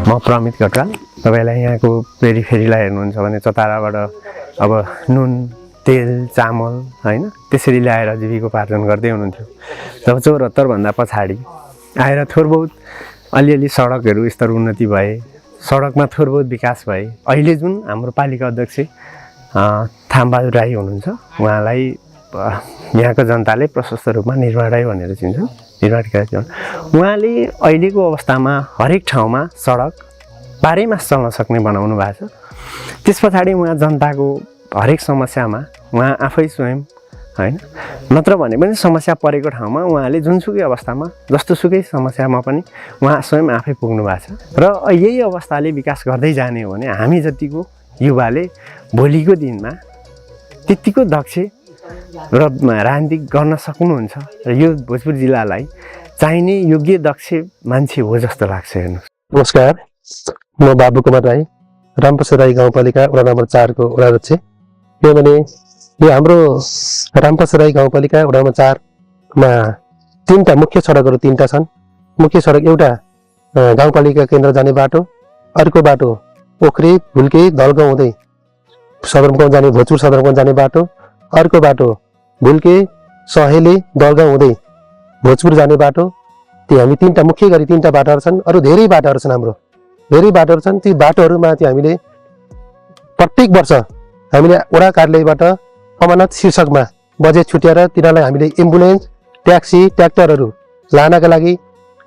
म प्रमित कटवाल। तपाईँलाई यहाँको पेरिफेरीलाई हेर्नुहुन्छ भने चताराबाट अब नुन तेल चामल होइन त्यसरी ल्याएर जीविकोपार्जन गर्दै हुनुहुन्थ्यो। जब 74भन्दा पछाडि आएर थोर बहुत अलिअलि सडकहरू स्तर उन्नति भए, सडकमा थोर बहुत विकास भए। अहिले जुन हाम्रो पालिका अध्यक्ष थामबहादुर राई हुनुहुन्छ, उहाँलाई यहाँको जनताले प्रशस्त रूपमा निर्माण राई भनेर चिन्छ, निर्माण उहाँले अहिलेको अवस्थामा हरेक ठाउँमा सडक बाह्रै मास चल्न सक्ने बनाउनु भएको छ। त्यस पछाडि उहाँ जनताको हरेक समस्यामा उहाँ आफै स्वयं होइन नत्र भने पनि समस्या परेको ठाउँमा उहाँले जुनसुकै अवस्थामा जस्तोसुकै समस्यामा पनि उहाँ स्वयं आफै पुग्नु भएको छ। र यही अवस्थाले विकास गर्दै जाने हो भने हामी जतिको युवाले भोलिको दिनमा त्यत्तिको दक्ष र राजनीति गर्न सक्नुहुन्छ र यो भोजपुर जिल्लालाई चाहिने योग्य दक्ष मान्छे हो जस्तो लाग्छ। हेर्नुहोस्। नमस्कार, म बाबु कुमार राई, रामप्रसाद राई गाउँपालिका वडा नम्बर 4 को वडा अध्यक्ष। किनभने यो हाम्रो रामप्रसाद राई गाउँपालिका वडा नम्बर 4 मा 3टा मुख्य सडकहरू 3टा छन्। मुख्य सडक एउटा गाउँपालिका केन्द्र जाने बाटो, अर्को बाटो ओख्रे भुल्के दलगाउँ हुँदै सदरमुकाम जाने भोजपुर सदरमुकाम जाने बाटो, अर्को बाटो भुल्के सहेले दलगाउँ हुँदै भोजपुर जाने बाटो। त्यो हामी 3टा मुख्य गरी 3टा बाटोहरू छन्। अरू धेरै बाटोहरू छन्, हाम्रो धेरै बाटोहरू छन्। ती बाटोहरूमा चाहिँ हामीले प्रत्येक वर्ष हामीले वडा कार्यालयबाट अमानत शीर्षकमा बजेट छुट्याएर तिनीहरूलाई हामीले एम्बुलेन्स ट्याक्सी ट्र्याक्टरहरू लानका लागि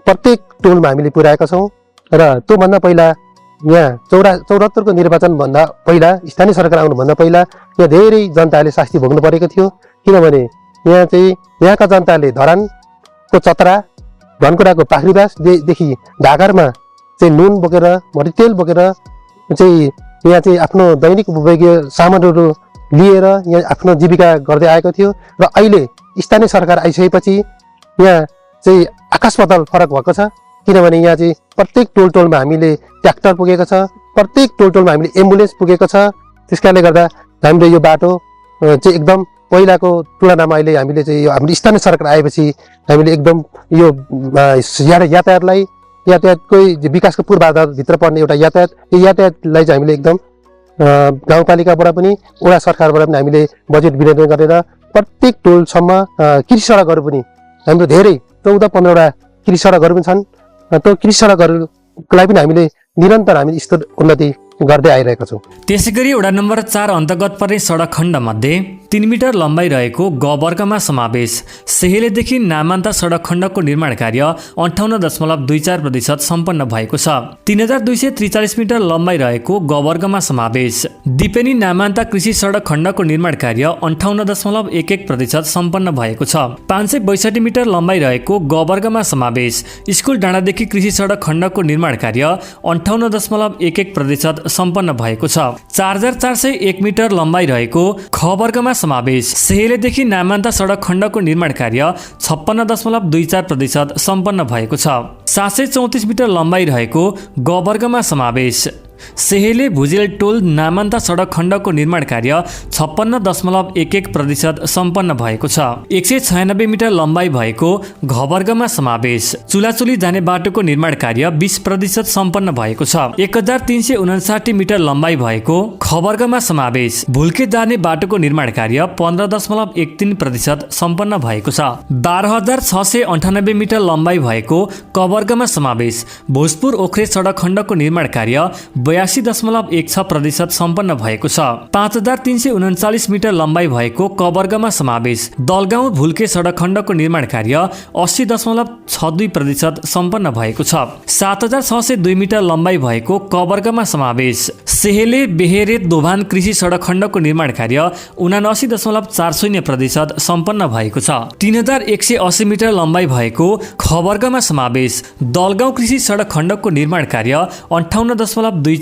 प्रत्येक टोलमा हामीले पुर्याएका छौँ। र त्योभन्दा पहिला यहाँ 74को निर्वाचनभन्दा पहिला स्थानीय सरकार आउनुभन्दा पहिला यहाँ धेरै जनताले शास्ति भोग्नु परेको थियो। किनभने यहाँ चाहिँ यहाँका जनताले धरानको चतरा धनकुराको पाखरीबासदेखि ढाकारमा चाहिँ नुन बोकेर मट्टीतेल बोकेर चाहिँ यहाँ चाहिँ आफ्नो दैनिक उपभोग्य सामानहरू लिएर यहाँ आफ्नो जीविका गर्दै आएको थियो। र अहिले स्थानीय सरकार आइसकेपछि यहाँ चाहिँ आकाश पाताल फरक भएको छ। किनभने यहाँ चाहिँ प्रत्येक टोलमा हामीले ट्र्याक्टर पुगेको छ, प्रत्येक टोलमा हामीले एम्बुलेन्स पुगेको छ। त्यस कारणले गर्दा हामीले यो बाटो चाहिँ एकदम पहिलाको तुलनामा अहिले हामीले चाहिँ यो हाम्रो स्थानीय सरकार आएपछि हामीले एकदम यो यातायातलाई यातायातकै विकासको पूर्वाधारभित्र पर्ने एउटा यातायात, यो यातायातलाई चाहिँ हामीले एकदम गाउँपालिकाबाट पनि वडा सरकारबाट पनि हामीले बजेट विनियोजन गरेर प्रत्येक टोलसम्म कृषि सडकहरू पनि हाम्रो धेरै 14-15वटा कृषि सडकहरू पनि छन्। त्यो कृषि सडकहरूलाई पनि हामीले निरन्तर हामी स्तर उन्नति गर्दै आइरहेका छौँ। त्यसैगरी वडा नम्बर 4 अन्तर्गत पर्ने सडक खण्ड मध्ये 3 मिटर लम्बाइ रहेको ग वर्गमा समावेश सेहेलेदेखि नामान्ता सडक खण्डको निर्माण कार्य 58.24% सम्पन्न भएको छ। 3243 मिटर लम्बाइ रहेको ग वर्गमा समावेश दिपेनी नामान्ता कृषि सडक खण्डको निर्माण कार्य 58.11% सम्पन्न भएको छ। 562 मिटर लम्बाइ रहेको ग वर्गमा समावेश स्कुल डाँडादेखि कृषि सडक खण्डको निर्माण कार्य 58.11% सम्पन्न भएको छ। 4401 मिटर लम्बाइ रहेको ख वर्गमा समावेश सेहेलेदेखि नामान्ता सडक खण्डको निर्माण कार्य 56.24% सम्पन्न भएको छ। 734 मिटर लम्बाइ रहेको ग वर्गमा समावेश सेहेले भुजेल टोल नामान्ता सडक खण्डको निर्माण कार्य 56.11% सम्पन्न भएको छ। 196 मिटर लम्बाइ भएको घ वर्गमा समावेश चुलाचुली जाने बाटोको निर्माण कार्य 20% सम्पन्न भएको छ। 1359 मिटर लम्बाइ भएको ख वर्गमा समावेश भुल्के जाने बाटोको निर्माण कार्य 15.13% सम्पन्न भएको छ। 12698 मिटर लम्बाइ भएको क वर्गमा समावेश भोजपुर ओख्रे सडक खण्डको निर्माण कार्य 82.16% सम्पन्न भएको छ। 5339 मिटर लम्बाइ भएको क वर्गमा समावेश दलगाउँ भुल्के सडक खण्डको निर्माण कार्य 80.62% सम्पन्न भएको छ। 7602 मिटर लम्बाइ भएको क वर्गमा समावेश सेहेले बेहेरे दोभान कृषि सडक खण्डको निर्माण कार्य 79.40% सम्पन्न भएको छ। 3180 मिटर लम्बाइ भएको ख वर्गमा समावेश दलगाउँ कृषि सडक खण्डको निर्माण कार्य 58.24%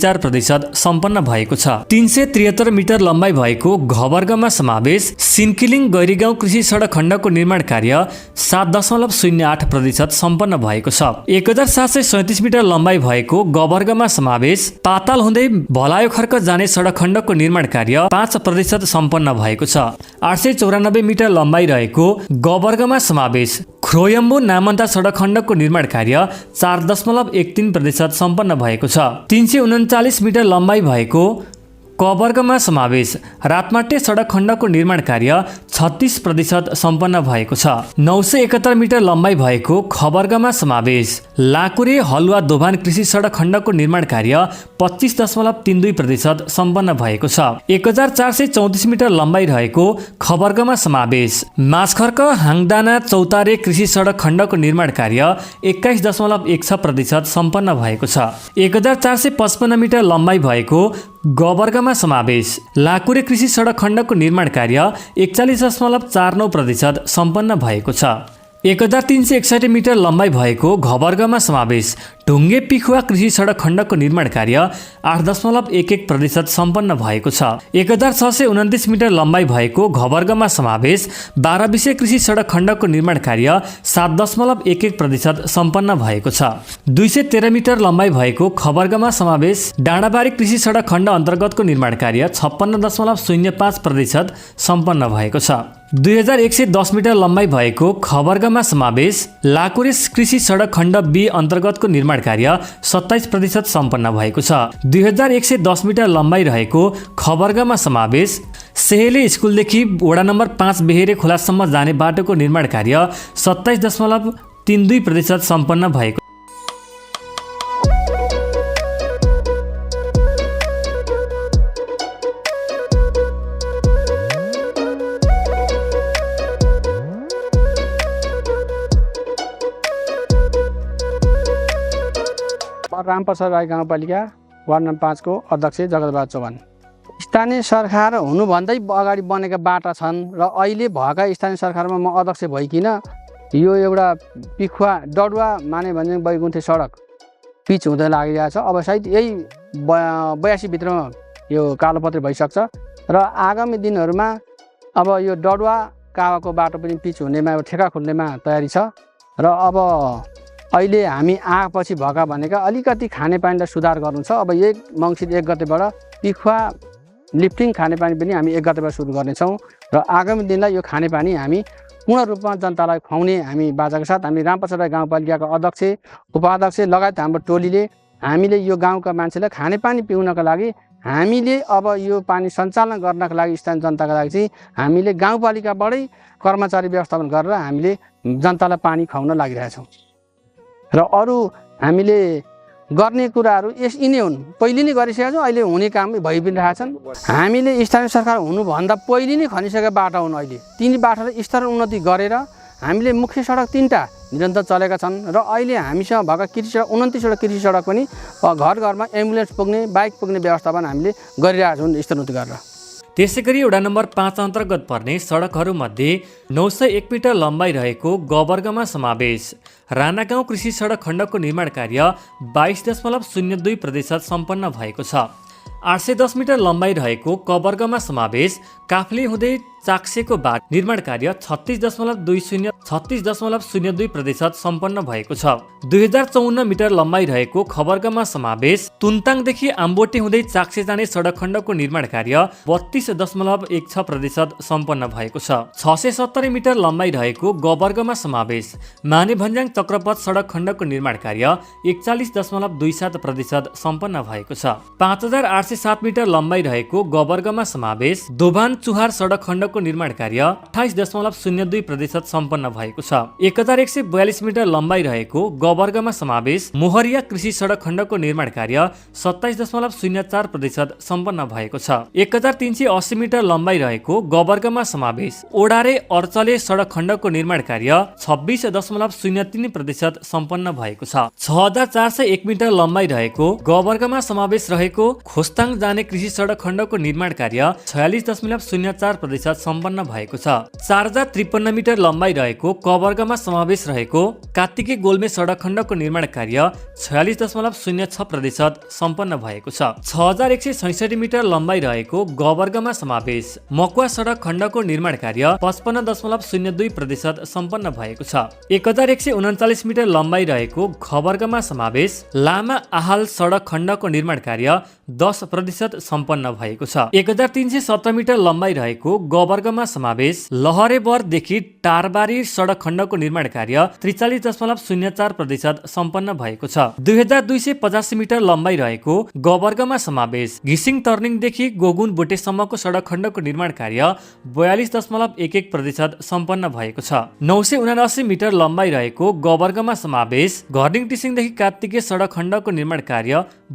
सम्पन्न भएको छ। 373 मिटर लम्बाइ भएको घ वर्गमा समावेश सिन्किलिङ गैरीगाउँ कृषि सडक खण्डको निर्माण कार्य 7.08% सम्पन्न भएको छ। 1737 मिटर लम्बाइ भएको ग वर्गमा समावेश पाताल हुँदै भलायो खर्क जाने सडक खण्डको निर्माण कार्य 5% सम्पन्न भएको छ। 894 मिटर लम्बाइ रहेको ग वर्गमा समावेश ख्रोयम्बो नामन्ता सडक खण्डको निर्माण कार्य 4.13% सम्पन्न भएको छ। 339 मिटर लम्बाइ भएको क वर्गमा समावेश रातमाटे सडक खण्डको निर्माण कार्य 36% सम्पन्न भएको छ। 971 मिटर लम्बाइ भएको ख वर्गमा समावेश लाकुरे हलुवा दोभान कृषि सडक खण्डको निर्माण कार्य 25.32% सम्पन्न भएको छ। 1434 मिटर लम्बाइ रहेको ख वर्गमा समावेश माछखर्क हाङदाना चौतारे कृषि सडक खण्डको निर्माण कार्य 21.16% सम्पन्न भएको छ। 1455 मिटर लम्बाइ भएको ग वर्गमा समावेश लाकुरे कृषि सडक खण्डको निर्माण कार्य 41.49% सम्पन्न भएको छ। 1361 मिटर लम्बाइ भएको घ वर्गमा समावेश ढुङ्गे पिखुवा कृषि सडक खण्डको निर्माण कार्य 8.11% सम्पन्न भएको छ। 1629 मिटर लम्बाइ भएको घ वर्गमा समावेश 12 विषय कृषि सडक खण्डको निर्माण कार्य 7.11% सम्पन्न भएको छ। 213 मिटर लम्बाइ भएको ख वर्गमा समावेश डाँडाबारी कृषि सडक खण्ड अन्तर्गतको निर्माण कार्य 56.05% सम्पन्न भएको छ। 2110 मिटर लम्बाइ भएको ख वर्गमा समावेश लाकुरे कृषि सडक खण्ड बी अन्तर्गतको निर्माण कार्य 27% सम्पन्न भएको छ। 2110 मिटर लम्बाइ रहेको ख वर्गमा समावेश सेहेले स्कुलदेखि वडा नम्बर 5 बेहेरे खोलासम्म जाने बाटोको निर्माण कार्य 27.32% सम्पन्न भएको रामप्रसाद राई गाउँपालिका वार्ड नम्बर 5 को अध्यक्ष जगतबहादुर चौहान। स्थानीय सरकार हुनुभन्दै अगाडि बनेका बाटा छन् र अहिले भएका स्थानीय सरकारमा म अध्यक्ष भइकिन यो एउटा पिखुवा डडुवा माने भने बैकुण्ठे सडक पिच हुँदै लागिरहेको छ। अब सायद यही 82 भित्रमा यो कालोपत्री भइसक्छ र आगामी दिनहरूमा अब यो डडुवा कावाको बाटो पनि पिच हुनेमा ठेका खोल्नेमा तयारी छ र अब अहिले हामी आएपछि भएका भनेका अलिकति खानेपानीलाई सुधार गर्नु छ। अब 1 मङ्सिर 1 गतेबाट पिखुवा लिफ्टिङ खानेपानी पनि हामी 1 गतेबाट सुरु गर्नेछौँ र आगामी दिनलाई यो खानेपानी हामी पूर्ण रूपमा जनतालाई खुवाउने हामी बाचाका साथ हामी रामप्रसाद गाउँपालिकाको अध्यक्ष उपाध्यक्ष लगायत हाम्रो टोलीले हामीले यो गाउँका मान्छेलाई खानेपानी पिउनका लागि हामीले अब यो पानी सञ्चालन गर्नका लागि स्थानीय जनताका लागि चाहिँ हामीले गाउँपालिकाबाटै कर्मचारी व्यवस्थापन गरेर हामीले जनतालाई पानी खुवाउन लागिरहेछौँ। र अरू हामीले गर्ने कुराहरू यिनै हुन्, पहिले नै गरिसकेका छौँ, अहिले हुने काम भइ पनि रहेछन्। हामीले स्थानीय सरकार हुनुभन्दा पहिले नै खनिसकेका बाटो हुन्, अहिले तिनी बाटोलाई स्तर उन्नति गरेर हामीले मुख्य सडक 3टा निरन्तर चलेका छन् र अहिले हामीसँग भएका कृषि सडक 29वटा कृषि सडक पनि घर घरमा एम्बुलेन्स पुग्ने बाइक पुग्ने व्यवस्थापन हामीले गरिरहेका छौँ स्तरोन्नति गरेर। त्यसै गरी वडा नम्बर 5 अन्तर्गत पर्ने सडकहरूमध्ये 901 मिटर लम्बाइ रहेको गवर्गमा समावेश राणागाउँ कृषि सडक खण्डको निर्माण कार्य 22.02% सम्पन्न भएको छ। 810 मिटर लम्बाइ रहेको कवर्गमा समावेश काफ्ले हुँदै चाक्सेको बाट निर्माण कार्य 36.02% सम्पन्न भएको छ। 2054 मिटर लम्बाइ रहेको खबरगमा समावेश तुन्ताङदेखि आम्बोटे हुँदै चाक्से जाने सडक खण्डको निर्माण कार्य 32.16% सम्पन्न भएको छ। 670 मिटर लम्बाइ रहेको गवर्गमा समावेश मानेभन्ज्याङ चक्रपथ सडक खण्डको निर्माण कार्य 41.27% सम्पन्न भएको छ। 5807 मिटर लम्बाइ रहेको गवर्गमा समावेश दोभान चुहार सडक खण्डको निर्माण कार्य 28.02% सम्पन्न भएको छ। 1142 मिटर लम्बाइ रहेको गवर्गमा समावेश मोहरिया कृषि सडक खण्डको निर्माण कार्य 27.04% सम्पन्न भएको छ। 1380 मिटर लम्बाइ रहेको गवर्गमा समावेश ओडारे अर्चले सडक खण्डको निर्माण कार्य 26.03% सम्पन्न भएको छ। 6401 मिटर लम्बाइ रहेको गवर्गमा समावेश रहेको खोस्ताङ जाने कृषि सडक खण्डको निर्माण कार्य 46.04% सम्पन्न भएको छ। 4053 मिटर लम्बाइ रहेको कवर्गमा समावेश रहेको कात्तिके गोल्मे सडक खण्डको निर्माण कार्य 46.06% सम्पन्न भएको छ। 6166 मिटर लम्बाइ रहेको गवर्गमा समावेश मकुवा सडक खण्डको निर्माण कार्य 55.02% सम्पन्न भएको छ। 1139 मिटर लम्बाइ रहेको खबर्गमा समावेश लामा आहाल सडक खण्डको निर्माण कार्य 10% सम्पन्न भएको छ। 1317 मिटर लम्बाइ रहेको गवर्गमा समावेश लहरेबरदेखि टारबारी सडक खण्डको निर्माण कार्य 43.04% सम्पन्न भएको छ। 2285 मिटर लम्बाइ रहेको गवर्गमा समावेश घिसिङ टर्निङदेखि गोगुन बोटेसम्मको सडक खण्डको निर्माण कार्य 42.11% सम्पन्न भएको छ। 979 मिटर लम्बाइ रहेको गवर्गमा समावेश घर्डिङ टिसिङदेखि कात्तिके सडक खण्डको निर्माण कार्य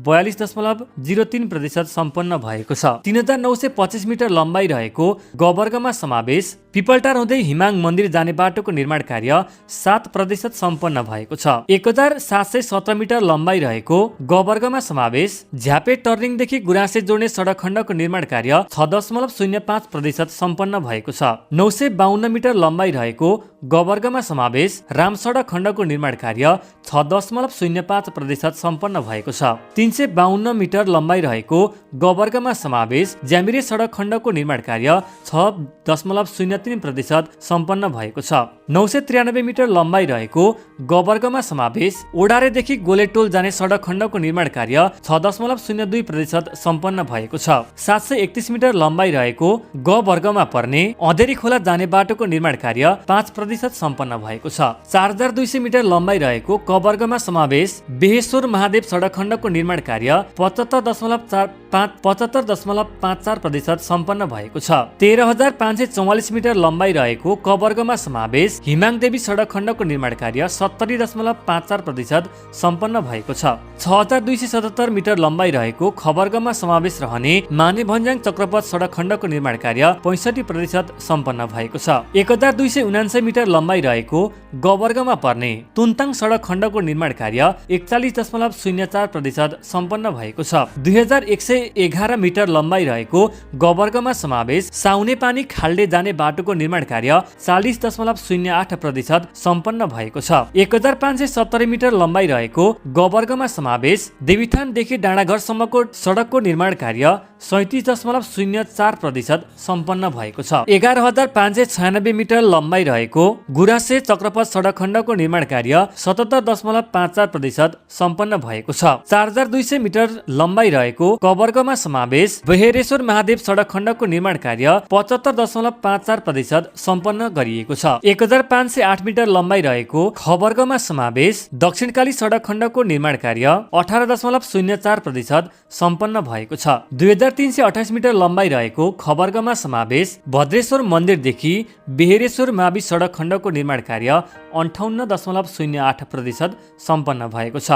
42.03% सम्पन्न भएको छ। 3925 मिटर लम्बाइ रहेको गवर्गमा समावेश पिपलटार हुँदै हिमाङ मन्दिर जाने बाटोको निर्माण कार्य 7% सम्पन्न भएको छ। 1717 मिटर लम्बाइ रहेको गवर्गमा समावेश झ्यापे टर्निङदेखि गुराँसे जोड्ने सडक खण्डको निर्माण कार्य 6.05% सम्पन्न भएको छ। 952 मिटर लम्बाइ रहेको गवर्गमा समावेश राम सडक खण्डको निर्माण कार्य 6.05% सम्पन्न भएको छ। 352 मिटर लम्बाइ रहेको गवर्गमा समावेश ज्यामिरे सडक खण्डको निर्माण कार्य 6.03% सम्पन्न भएको छ। 993 मिटर लम्बाइ रहेको गवर्गमा समावेश ओडारेदेखि गोलेटोल जाने सडक खण्डको निर्माण कार्य 6.02% सम्पन्न भएको छ। 731 मिटर लम्बाइ रहेको गवर्गमा पर्ने अँधेरी खोला जाने बाटोको निर्माण कार्य 5% सम्पन्न भएको छ। 4200 मिटर लम्बाइ रहेको कवर्गमा समावेश बेहेश्वर महादेव सडक खण्डको निर्माण कार्य 75.54% सम्पन्न भएको छ। 13544 मिटर लम्बाइ रहेको कवर्गमा समावेश हिमाङदेवी सडक खण्डको निर्माण कार्य 70.54% सम्पन्न भएको छ। 6277 मिटर लम्बाइ रहेको खबर्गमा समावेश रहने मानेभन्ज्याङ चक्रपथ सडक खण्डको निर्माण कार्य 65% सम्पन्न भएको छ। 1279 मिटर लम्बाइ रहेको गवर्गमा पर्ने तुन्ताङ सडक खण्डको निर्माण कार्य 41.04% सम्पन्न भएको छ। 2111 मिटर लम्बाइ रहेको गवर्गमा समावेश साउने पानी खाल्डे जाने बाटोको निर्माण कार्य 40.0 0.08% सम्पन्न भएको छ। 1570 मिटर लम्बाइ रहेको ग वर्गमा समावेश देवीथानदेखि डाँडाघरसम्मको सडकको निर्माण कार्य 37.04% सम्पन्न भएको छ। 11,596 मिटर लम्बाइ रहेको गुरासे चक्रपथ सडक खण्डको निर्माण कार्य 77.54% सम्पन्न भएको छ। 4,200 मिटर लम्बाइ रहेको क वर्गमा समावेश बहेरेश्वर महादेव सडक खण्डको निर्माण कार्य 75.54% सम्पन्न गरिएको छ। 1,508 मिटर लम्बाइ रहेको ख वर्गमा समावेश दक्षिणकाली सडक खण्डको निर्माण कार्य 18.04% सम्पन्न भएको छ। 2,328 मिटर लम्बाइ रहेको ख वर्गमा समावेश भद्रेश्वर मन्दिरदेखि बेहेरेश्वर मावि सडक खण्डको निर्माण कार्य 58.08% सम्पन्न भएको छ।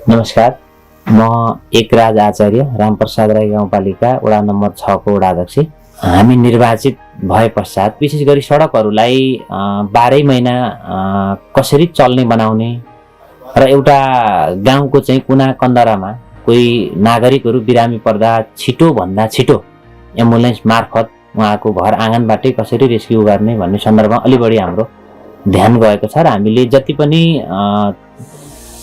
नमस्कार, म एकराज आचार्य, रामप्रसाद राई गाउँपालिका वडा नम्बर 6 को वडा अध्यक्ष। हामी निर्वाचित भए पश्चात विशेष गरी सडकहरूलाई 12 महिना कसरी चल्ने बनाउने र एउटा गाउँको चाहिँ कुना कन्दरामा कोही नागरिकहरू बिरामी पर्दा छिटो भन्दा छिटो एम्बुलेन्स मार्फत उहाँको घर आँगनबाटै कसरी रेस्क्यु गर्ने भन्ने सन्दर्भमा अलि बढी हाम्रो ध्यान गएको छ र हामीले जति पनि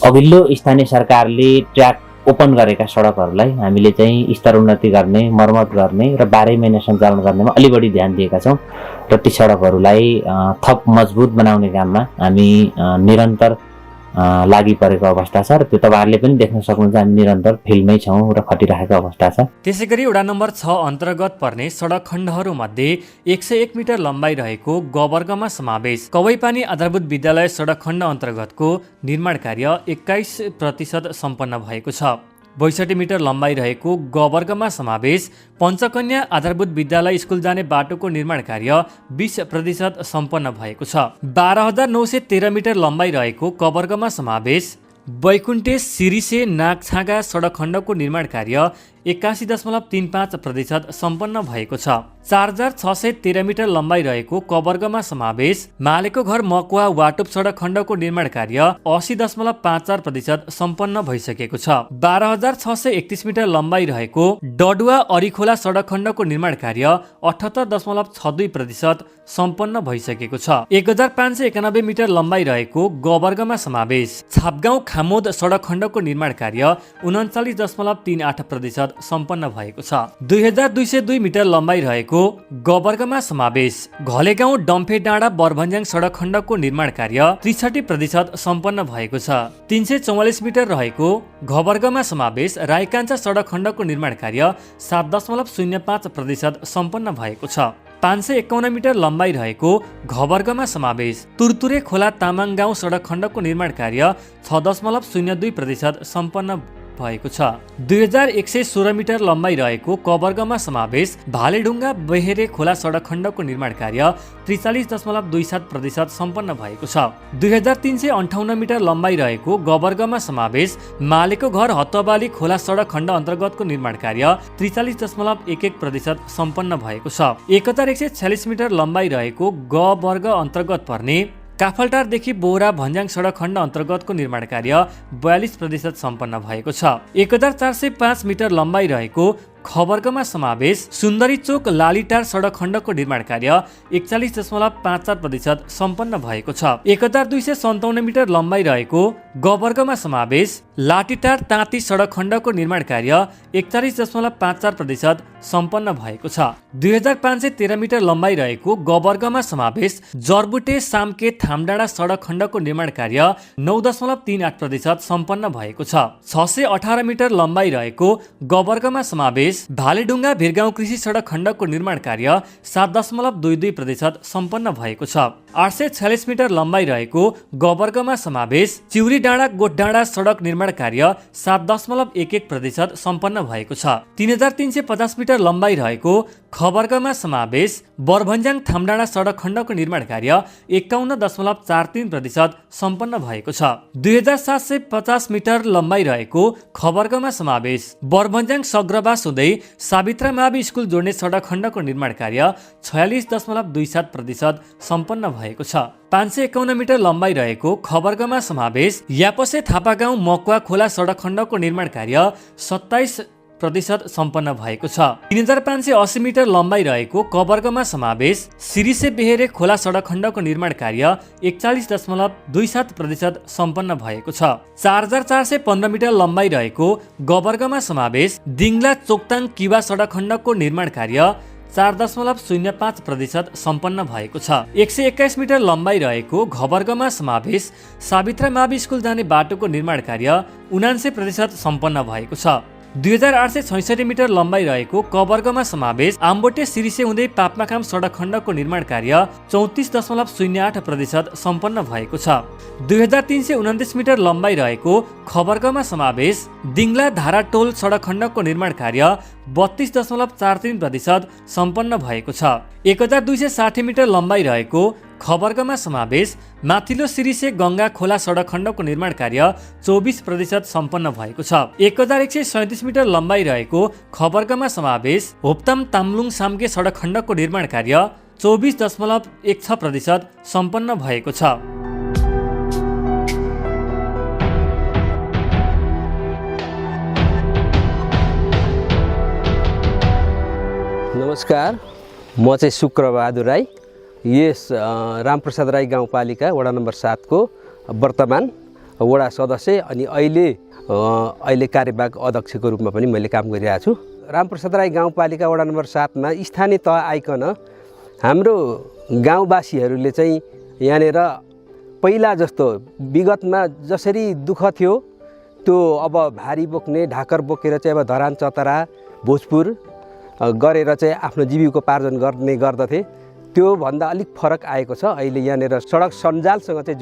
अघिल्लो स्थानीय सरकारले ट्र्याक ओपन गरेका सडकहरूलाई हामीले चाहिँ स्तरोन्नति गर्ने, मर्मत गर्ने र 12 महिना सञ्चालन गर्नेमा अलि बढी ध्यान दिएका छौँ र ती सडकहरूलाई थप मजबुत बनाउने काममा हामी निरन्तर लागि परेको अवस्था छ र त्यो तपाईहरुले पनि देख्न सक्नुहुन्छ। हामी निरन्तर फिल्डमै छौँ र खटिरहेको अवस्था छ। त्यसैगरी वडा नम्बर 6 अन्तर्गत पर्ने सडक खण्डहरू मध्ये 101 मिटर लम्बाइ रहेको ग वर्गमा समावेश कवैपानी आधारभूत विद्यालय सडक खण्ड अन्तर्गतको निर्माण कार्य 21% सम्पन्न भएको छ। 62 मिटर लम्बाइ रहेको ग वर्गमा समावेश पञ्चकन्या आधारभूत विद्यालय स्कुल जाने बाटोको निर्माण कार्य 20% सम्पन्न भएको छ। 12,913 मिटर लम्बाइ रहेको क वर्गमा समावेश बैकुण्ठे सिरिसे नागछागा सडक खण्डको निर्माण कार्य 81.35% सम्पन्न भएको छ। 4,613 मिटर लम्बाइ रहेको क वर्गमा समावेश मालेको घर मकुवा वाटुप सडक खण्डको निर्माण कार्य 80.54% सम्पन्न भइसकेको छ। 12,631 मिटर लम्बाइ रहेको डडुवा अरिखोला सडक खण्डको निर्माण कार्य 78.62% सम्पन्न भइसकेको छ। 1,591 मिटर लम्बाइ रहेको ग वर्गमा समावेश छापगाउँ खामोद सडक खण्डको निर्माण कार्य 39.38% सम्पन्न भएको छ। 2,202 मिटर लम्बाइ रहेको ग वर्गमा समावेश घलेगाउँ डम्फे डाँडा बरभन्ज्याङ सडक खण्डको निर्माण कार्य 63% सम्पन्न भएको छ। 344 मिटर रहेको घ वर्गमा समावेश राईकान्छा सडक खण्डको निर्माण कार्य 7.05% सम्पन्न भएको छ। 551 मिटर लम्बाइ रहेको घ वर्गमा समावेश तुरतुरे खोला तामाङ गाउँ सडक खण्डको निर्माण कार्य 6.02% सम्पन्न भएको छ। 2,116 मिटर लम्बाइ रहेको क वर्गमा समावेश भालेढुङ्गा बहेरे खोला सडक खण्डको निर्माण कार्य 43.27% सम्पन्न भएको छ। 2,358 मिटर लम्बाइ रहेको ग वर्गमा समावेश मालेको घर हतवाली खोला सडक खण्ड अन्तर्गतको निर्माण कार्य 43.11% सम्पन्न भएको छ। 1,146 मिटर लम्बाइ रहेको ग वर्ग अन्तर्गत पर्ने काफलटारदेखि बोरा भन्ज्याङ सडक खण्ड अन्तर्गतको निर्माण कार्य 42% सम्पन्न भएको छ। 1,405 मिटर लम्बाइ रहेको ख वर्गमा समावेश सुन्दरी चोक लालीटार सडक खण्डको निर्माण कार्य 41.54% सम्पन्न भएको छ। 1,257 मिटर लम्बाइ रहेको ग वर्गमा समावेश लाटीटार ताँती सडक खण्डको निर्माण कार्य 41.54% सम्पन्न भएको छ। 2,513 मिटर लम्बाइ रहेको ग वर्गमा समावेश जरबुटे सामके थामडाँडा सडक खण्डको निर्माण कार्य 9.38% सम्पन्न भएको छ। 618 मिटर लम्बाइ रहेको ग वर्गमा समावेश भालेढुङ्गा भिरगाउँ कृषि सडक खण्डको निर्माण कार्य 7.22% सम्पन्न भएको छ। 846 मिटर लम्बाइ रहेको ग वर्गमा समावेश चिउरी डाँडा गोठडाँडा सडक निर्माण कार्य 7.11% सम्पन्न भएको छ। 3,350 मिटर लम्बाइ रहेको ख वर्गमा समावेश बरभन्ज्याङ थामडाँडा सडक खण्डको निर्माण कार्य 51.43% सम्पन्न भएको छ। 2750 मिटर लम्बाइ रहेको ख वर्गमा समावेश बरभन्ज्याङ सग्रबास हुँदै सावित्रा मावि स्कुल जोड्ने सडक खण्डको निर्माण कार्य 46.27% सम्पन्न भएको छ। 551 मिटर लम्बाइ रहेको ख वर्गमा समावेश यापसे थापा गाउँ मकुवा खोला सडक खण्डको निर्माण कार्य 27% सम्पन्न भएको छ। 3580 मिटर लम्बाइ रहेको क वर्गमा समावेश सिरिसे बेहेरे खोला सडक खण्डको निर्माण कार्य 41.27% सम्पन्न भएको छ। 4415 मिटर लम्बाइ रहेको ग वर्गमा समावेश दिङला चोक्ताङ किवा सडक खण्डको निर्माण कार्य 4.05% सम्पन्न भएको छ। 121 मिटर लम्बाइ रहेको घ वर्गमा समावेश सावित्रा मावि स्कुल जाने बाटोको निर्माण कार्य 79% सम्पन्न भएको छ। 2866 मिटर लम्बाइ रहेको क वर्गमा समावेश आम्बोटे सिरिसे हुँदै पापमाखाम सडक खण्डको निर्माण कार्य 34.08% सम्पन्न भएको छ। 2329 मिटर लम्बाइ रहेको ख वर्गमा समावेश दिङला धाराटोल सडक खण्डको निर्माण कार्य 32.43% सम्पन्न भएको छ। 1260 मिटर लम्बाइ रहेको ख वर्गमा समावेश माथिल्लो सिरिसे गङ्गा खोला सडक खण्डको निर्माण कार्य 24% सम्पन्न भएको छ। 1137 मिटर लम्बाइ रहेको ख वर्गमा समावेश होप्ताम ताम्लुङ साम्के सडक खण्डको निर्माण कार्य 24.16% सम्पन्न भएको छ। नमस्कार, म चाहिँ शुक्रबहादुर राई, यस रामप्रसाद राई गाउँपालिका वडा नम्बर 7 को वर्तमान वडा सदस्य अनि अहिले कार्यवाहक अध्यक्षको रूपमा पनि मैले काम गरिरहेको छु। रामप्रसाद राई गाउँपालिका वडा नम्बर 7 मा स्थानीय तह आइकन हाम्रो गाउँवासीहरूले चाहिँ यहाँनिर पहिला जस्तो विगतमा जसरी दुःख थियो त्यो अब भारी बोक्ने ढाकर बोकेर चाहिँ अब धरान चतरा भोजपुर गरेर चाहिँ आफ्नो जीविकोपार्जन गर्ने गर्दथे, त्यो भन्दा अलिक फरक आएको छ। अहिले यहाँनिर सडक सञ्जालसँग चाहिँ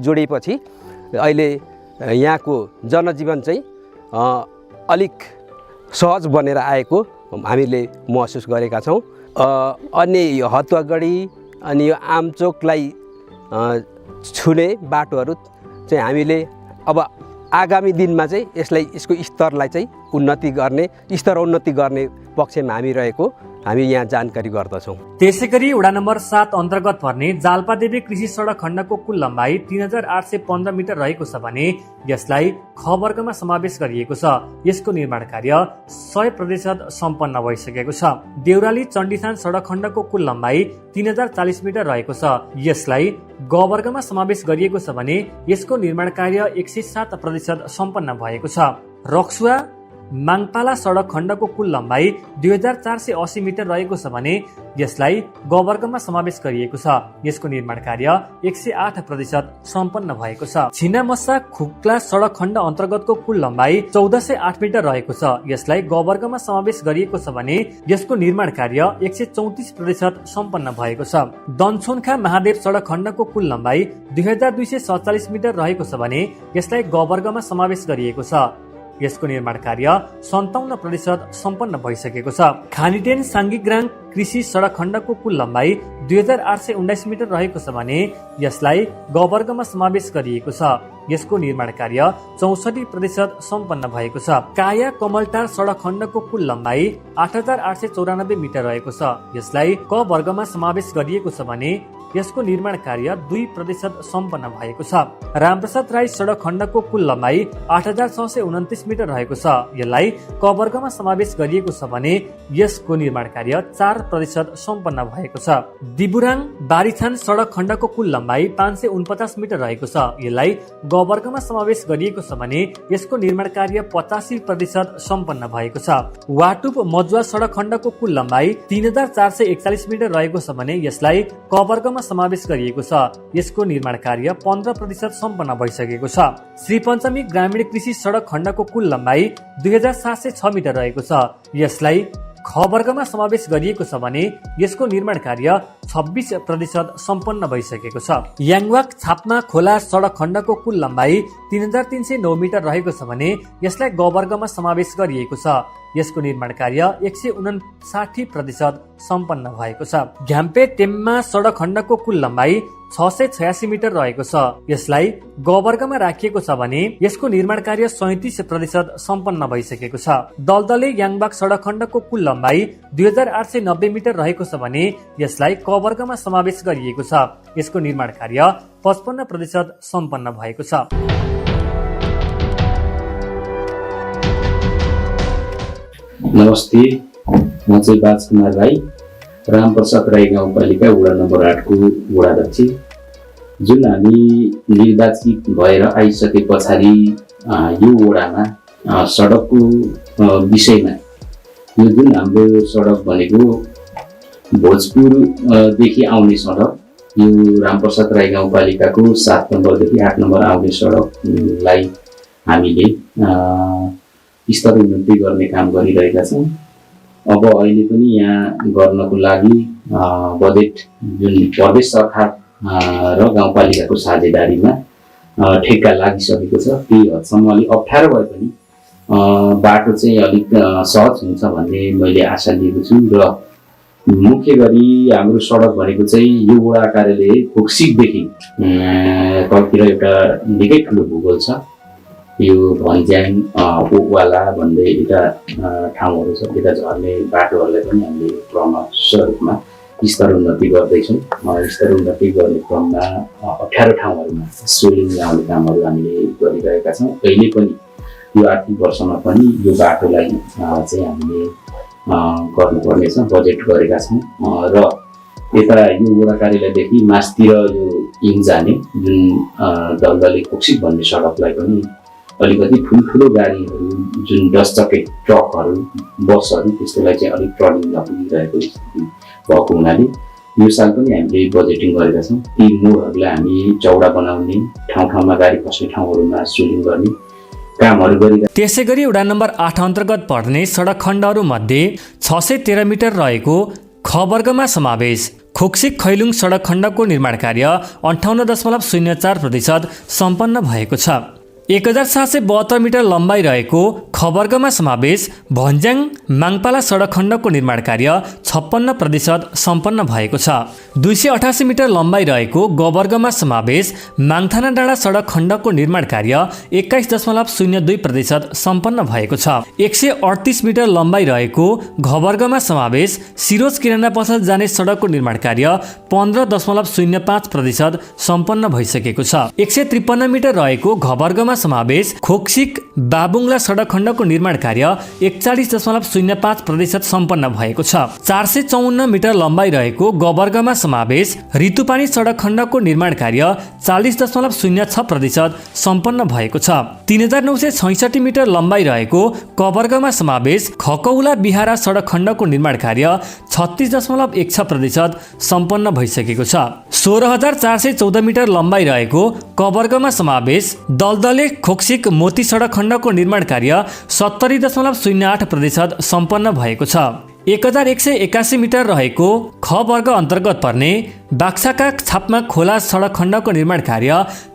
जोडिएपछि अहिले यहाँको जनजीवन चाहिँ अलिक सहज बनेर आएको हामीले महसुस गरेका छौँ। अन्य हतुवागढी अनि यो आमचोकलाई छुने बाटोहरू चाहिँ हामीले अब आगामी दिनमा चाहिँ यसको स्तरलाई चाहिँ स्तरोन्नति गर्ने पक्षमा हामी यहाँ जानकारी गर्दछौँ। त्यसैगरी वडा नम्बर 7 अन्तर्गत पर्ने जाल्पादेवी कृषि सडक खण्डको कुल लम्बाइ 3815 मिटर रहेको छ भने यसलाई ख वर्गमा समावेश गरिएको छ। यसको निर्माण कार्य 100% सम्पन्न भइसकेको छ। देउराली चण्डीथान सडक खण्डको कुल लम्बाइ 3040 मिटर रहेको छ। यसलाई ग वर्गमा समावेश गरिएको छ भने यसको निर्माण कार्य 107% सम्पन्न भएको छ। रक्सुवा माङपाला सडक खण्डको कुल लम्बाइ 2480 मिटर रहेको छ भने यसलाई ग वर्गमा समावेश गरिएको छ। यसको निर्माण कार्य 108% सम्पन्न भएको छ। छिनामस्सा खुक्ला सडक खण्ड अन्तर्गतको कुल लम्बाइ 1408 मिटर रहेको छ। यसलाई ग वर्गमा समावेश गरिएको छ भने यसको निर्माण कार्य 134% सम्पन्न भएको छ। दनछोनखा महादेव सडक खण्डको कुल लम्बाइ 2247 मिटर रहेको छ भने यसलाई ग वर्गमा समावेश गरिएको छ। यसको निर्माण कार्य 57% सम्पन्न भइसकेको छ। खानीटेन साङ्गीग्राङ कृषि सडक खण्डको कुल लम्बाइ 2819 मिटर रहेको छ भने यसलाई ग वर्गमा समावेश गरिएको छ। यसको निर्माण कार्य 64% सम्पन्न भएको छ। काया कमलटार सडक खण्डको कुल लम्बाइ 8894 मिटर रहेको छ। यसलाई क वर्गमा समावेश गरिएको छ भने यसको निर्माण कार्य 2% सम्पन्न भएको छ। रामप्रसाद राई सडक खण्डको कुल लम्बाइ 8629 मिटर रहेको छ। यसलाई क वर्गमा समावेश गरिएको छ भने यसको निर्माण कार्य 4% सम्पन्न भएको छ। दिबुराङ बारीथान सडक खण्डको कुल लम्बाइ 549 मिटर रहेको छ। यसलाई ग वर्गमा समावेश गरिएको छ भने यसको निर्माण कार्य 85% सम्पन्न भएको छ। वाटुप मजुवा सडक खण्डको कुल लम्बाइ 3441 मिटर रहेको छ भने यसलाई क वर्गमा समावेश गरिएको छ। यसको निर्माण कार्य 15% सम्पन्न भइसकेको छ। श्री पञ्चमी ग्रामीण कृषि सडक खण्डको कुल लम्बाइ 2706 मिटर रहेको छ। यसलाई ख वर्गमा समावेश गरिएको छ भने यसको निर्माण कार्य 26% सम्पन्न भइसकेको छ। याङवाक छाप्मा खोला सडक खण्डको कुल लम्बाइ 3309 मिटर रहेको छ भने यसलाई ग वर्गमा समावेश गरिएको छ। यसको निर्माण कार्य 159% सम्पन्न भएको छ। घ्याम्पे टेम्मा सडक खण्डको कुल लम्बाइ 686 मिटर रहेको छ। यसलाई ग वर्गमा राखिएको छ भने यसको निर्माण कार्य 37% सम्पन्न भइसकेको छ। दलदले याङबाग सडक खण्डको कुल लम्बाइ 2890 मिटर रहेको छ भने यसलाई क वर्गमा समावेश गरिएको छ। यसको निर्माण कार्य 55% सम्पन्न भएको छ। नमस्ते, म चाहिँ बाजकुमार राई, रामप्रसाद राई गाउँपालिका वडा नम्बर 8 को वडाध्यक्ष। जुन हामी निर्वाचित भएर आइसके पछाडि यो वडामा सडकको विषयमा यो जुन हाम्रो सडक भनेको भोजपुरदेखि आउने सडक, यो रामप्रसाद राई गाउँपालिकाको 7 नम्बरदेखि 8 नम्बर आउने सडकलाई हामीले स्तर उन्नति गर्ने काम गरिरहेका छौँ। अब अहिले पनि यहाँ गर्नको लागि बजेट जुन प्रदेश सरकार र गाउँपालिकाको साझेदारीमा ठेक्का लागिसकेको छ। त्यही हदसम्म अलिक अप्ठ्यारो भए पनि बाटो चाहिँ अलिक सहज हुन्छ भन्ने मैले आशा लिएको छु। र मुख्य गरी हाम्रो सडक भनेको चाहिँ यो वडा कार्यालय कोक्सिकदेखि तलतिर एउटा निकै ठुलो भूगोल छ। यो भन्ज्याङ ओकवाला भन्दै एउटा ठाउँहरू छ, त्यता झर्ने बाटोहरूलाई पनि हामीले क्रमशः रूपमा स्तर उन्नति गर्दैछौँ। स्तर उन्नति गर्ने क्रममा अप्ठ्यारो ठाउँहरूमा सोलिङ ल्याउने कामहरू हामीले गरिरहेका छौँ। अहिले पनि यो आर्थिक वर्षमा पनि यो बाटोलाई चाहिँ हामीले गर्नुपर्नेछ, बजेट गरेका छौँ। र यता यो वडा कार्यालयदेखि मास्तिर यो इङ जाने जुन दलदले कोक्सिक भन्ने सडकलाई पनि अलिकति ठुल्ठुलो गाडीहरू जुन 10 चक्के ट्रकहरू, बसहरू, त्यस्तोलाई चाहिँ अलिक ट्रलिङ नपुगिरहेको स्थिति भएको हुनाले यो साल पनि हामीले बजेटिङ गरेका छौँ। ती मोडहरूलाई हामी चौडा बनाउने, ठाउँ ठाउँमा गाडी फस्ने ठाउँहरूमा सोलिङ गर्ने कामहरू गरिरहेका। त्यसै गरी वडा नम्बर 8 अन्तर्गत पर्ने सडक खण्डहरू मध्ये 613 मिटर रहेको ख वर्गमा समावेश खोक्सिक खैलुङ सडक खण्डको निर्माण कार्य 58.04% सम्पन्न भएको छ। 1772 मिटर लम्बाइ रहेको ख वर्गमा समावेश भन्ज्याङ माङपाला सडक खण्डको निर्माण कार्य 56% सम्पन्न भएको छ। 288 मिटर लम्बाइ रहेको ग वर्गमा समावेश माङथाना डाँडा सडक खण्डको निर्माण कार्य 21.02% सम्पन्न भएको छ। 138 मिटर लम्बाइ रहेको घ वर्गमा समावेश सिरोज किराना पसल जाने सडकको निर्माण कार्य 15.05% सम्पन्न भइसकेको छ। 153 मिटर रहेको घ वर्गमा समावेश खोक्सिक बाबुङला सडक खण्डको निर्माण कार्य 41.05% सम्पन्न भएको छ। 454 मिटर लम्बाइ रहेको ग वर्गमा समावेश ऋतुपानी सडक खण्डको निर्माण कार्य 40.06% सम्पन्न भएको छ। 3966 मिटर लम्बाइ रहेको क वर्गमा समावेश खकौला बिहारा सडक खण्डको निर्माण कार्य 36.16% सम्पन्न भइसकेको छ। 16414 मिटर लम्बाइ रहेको क वर्गमा समावेश दलदले खोक्सिक मोती सडक खण्डको निर्माण कार्य 70.08% सम्पन्न भएको छ। 1181 मिटर रहेको ख वर्ग अन्तर्गत पर्ने बाक्साका छापमा खोला सडक खण्डको निर्माण कार्य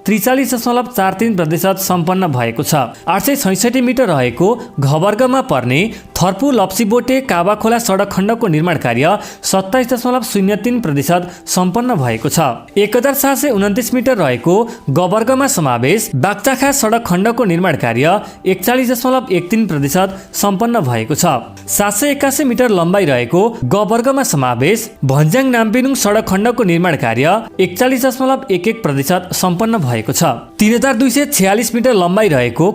43.43% सम्पन्न भएको छ। 866 मिटर रहेको घ वर्गमा पर्ने थर्पु लप्सीबोटे काबाखोला सडक खण्डको निर्माण कार्य 27.03% सम्पन्न भएको छ। 1729 मिटर रहेको ग वर्गमा समावेश बाक्चाखा सडक खण्डको निर्माण कार्य 41.13% सम्पन्न भएको छ। 781 मिटर लम्बाइ रहेको ग वर्गमा समावेश भन्ज्याङ नाम्पेनुङ सडक खण्डको निर्माण कार्य 41.11% सम्पन्न भएको छ। 3246 मिटर लम्बाइ रहेको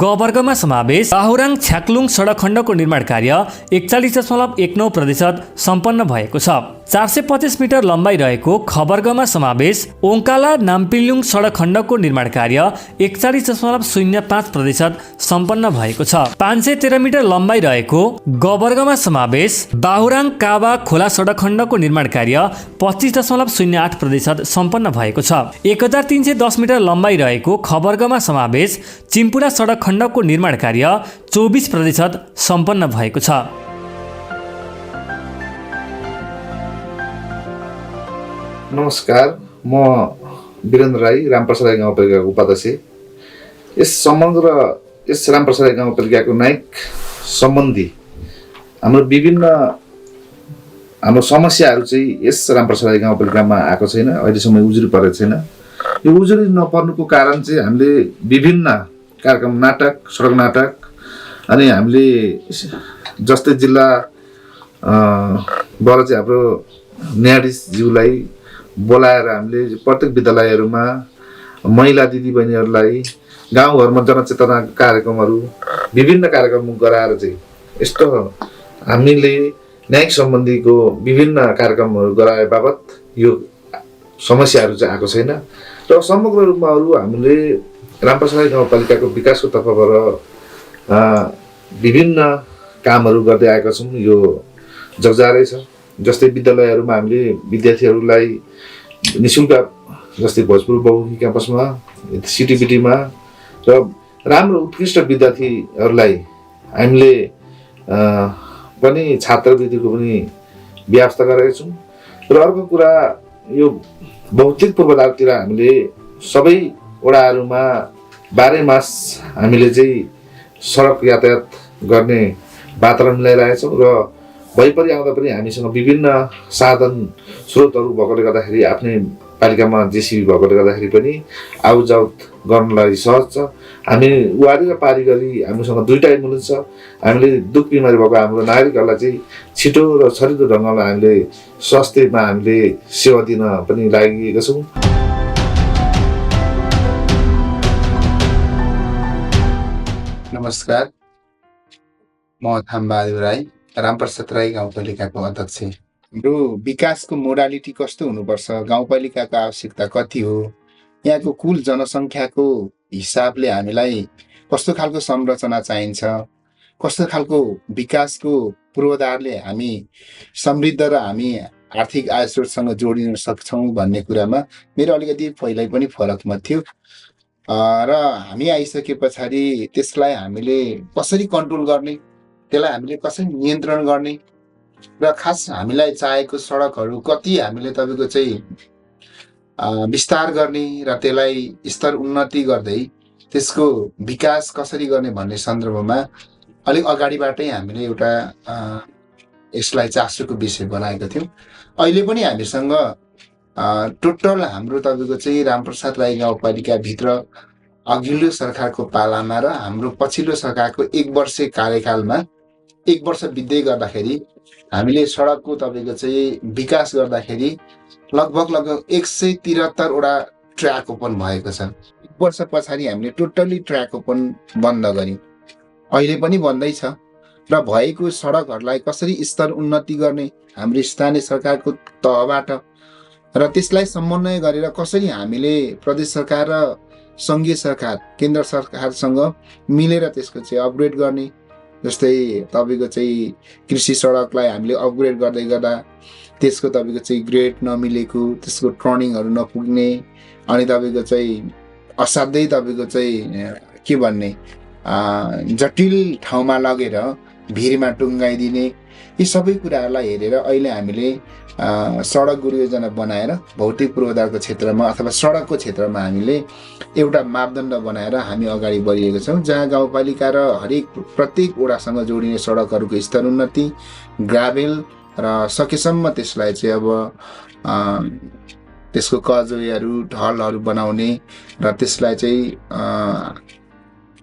ग वर्गमा समावेश बाहुराङ छ्याक्लुङ सडक खण्डको निर्माण कार्य 41.19% सम्पन्न भएको छ। 425 मिटर लम्बाइ रहेको ख वर्गमा समावेश ओङ्काला नाम्पिलुङ सडक खण्डको निर्माण कार्य 41.05% सम्पन्न भएको छ। 513 मिटर लम्बाइ रहेको ग वर्गमा समावेश बाहुराङ काबा खोला सडक खण्डको निर्माण कार्य 25.08% सम्पन्न भएको छ। 1310 मिटर लम्बाइ रहेको ख वर्गमा समावेश चिम्पुडा सडक खण्डको निर्माण कार्य 24% सम्पन्न भएको छ। नमस्कार, म वीरेन्द्र राई, रामप्रसाद राई गाउँपालिकाको उपाध्यक्ष। यस रामप्रसाद राई गाउँपालिकाको न्यायिक सम्बन्धी हाम्रो विभिन्न हाम्रो समस्याहरू चाहिँ यस रामप्रसाद राई गाउँपालिकामा आएको छैन, अहिलेसम्म उजुरी परेको छैन। यो उजुरी नपर्नुको कारण चाहिँ हामीले विभिन्न कार्यक्रम, नाटक, सडक नाटक, अनि हामीले जस्तै जिल्ला बाट चाहिँ हाम्रो न्यायाधीशज्यूलाई बोलाएर हामीले प्रत्येक विद्यालयहरूमा महिला दिदीबहिनीहरूलाई गाउँघरमा जनचेतना कार्यक्रमहरू, विभिन्न कार्यक्रम गराएर चाहिँ यस्तो हामीले न्यायिक सम्बन्धीको विभिन्न कार्यक्रमहरू गराए बापत यो समस्याहरू चाहिँ आएको छैन। र समग्र रूपमा अरू हामीले रामप्रसाद राई गाउँपालिकाको विकासको तर्फबाट विभिन्न कामहरू गर्दै आएका छौँ। यो जगजारै छ। जस्तै विद्यालयहरूमा हामीले विद्यार्थीहरूलाई निःशुल्क, जस्तै भोजपुर बहुमुखी क्याम्पसमा, सिटिबिटीमा र राम्रो उत्कृष्ट विद्यार्थीहरूलाई हामीले पनि छात्रवृत्तिको पनि व्यवस्था गरेका छौँ। र अर्को कुरा, यो भौतिक पूर्वाधारतिर हामीले सबै वडाहरूमा 12 मास हामीले चाहिँ सडक यातायात गर्ने वातावरण मिलाइरहेका छौँ। र भइपरि आउँदा पनि हामीसँग विभिन्न साधन स्रोतहरू भएकोले गर्दाखेरि आफ्नै पालिकामा जेसिबी भएकोले गर्दाखेरि पनि आउजाउत गर्नलाई सहज छ। हामी वारी र पारी गरी हामीसँग दुईटा एम्बुलेन्स छ। हामीले दुख बिमारी भएको हाम्रो नागरिकहरूलाई चाहिँ छिटो र छरितो ढङ्गमा हामीले स्वास्थ्यमा हामीले सेवा दिन पनि लागेका छौँ। नमस्कार, म थामबहादुर राई, रामप्रसाद राई गाउँपालिकाको अध्यक्ष। हाम्रो विकासको मोडालिटी कस्तो हुनुपर्छ, गाउँपालिकाको आवश्यकता कति हो, यहाँको कुल जनसङ्ख्याको हिसाबले हामीलाई कस्तो खालको संरचना चाहिन्छ, कस्तो खालको विकासको पूर्वाधारले हामी समृद्ध र हामी आर्थिक आय स्रोतसँग जोडिन सक्छौँ भन्ने कुरामा मेरो अलिकति पहिल्यै पनि फरक मत थियो। र हामी आइसके पछाडि त्यसलाई हामीले कसरी कन्ट्रोल गर्ने, त्यसलाई हामीले कसरी नियन्त्रण गर्ने र खास हामीलाई चाहेको सडकहरू कति हामीले तपाईँको चाहिँ विस्तार गर्ने र त्यसलाई स्तर उन्नति गर्दै त्यसको विकास कसरी गर्ने भन्ने सन्दर्भमा अलिक अगाडिबाटै हामीले एउटा यसलाई चासोको विषय बनाएका थियौँ। अहिले पनि हामीसँग टोटल हाम्रो तपाईँको चाहिँ रामप्रसाद राई गाउँपालिकाभित्र अघिल्लो सरकारको पालामा र हाम्रो पछिल्लो सरकारको 1 वर्ष कार्यकालमा 1 वर्ष बित्दै गर्दाखेरि हामीले सडकको तपाईँको चाहिँ विकास गर्दाखेरि लगभग 173 वटा ट्र्याक ओपन भएको छ। 1 वर्ष पछाडि हामीले टोटल्ली ट्र्याक ओपन बन्द गर्यौँ, अहिले पनि बन्दैछ। र भएको सडकहरूलाई कसरी स्तर उन्नति गर्ने हाम्रो स्थानीय सरकारको तहबाट र त्यसलाई समन्वय गरेर कसरी हामीले प्रदेश सरकार र सङ्घीय सरकार, केन्द्र सरकारसँग मिलेर त्यसको चाहिँ अपग्रेड गर्ने। जस्तै तपाईँको चाहिँ कृषि सडकलाई हामीले अपग्रेड गर्दै गर्दा त्यसको तपाईँको चाहिँ ग्रेड नमिलेको, त्यसको टर्निङहरू नपुग्ने, अनि तपाईँको चाहिँ असाध्यै तपाईँको चाहिँ के भन्ने जटिल ठाउँमा लगेर भिरमा टुङ्गाइदिने, यी सबै कुराहरूलाई हेरेर अहिले हामीले सडक गुरु योजना बनाएर भौतिक पूर्वाधारको क्षेत्रमा अथवा सडकको क्षेत्रमा हामीले एउटा मापदण्ड बनाएर हामी अगाडि बढिरहेका छौँ, जहाँ गाउँपालिका र हरेक प्रत्येक वडासँग जोडिने सडकहरूको स्तर उन्नति, ग्राभेल र सकेसम्म त्यसलाई चाहिँ अब त्यसको कजवेहरू, ढलहरू बनाउने र त्यसलाई चाहिँ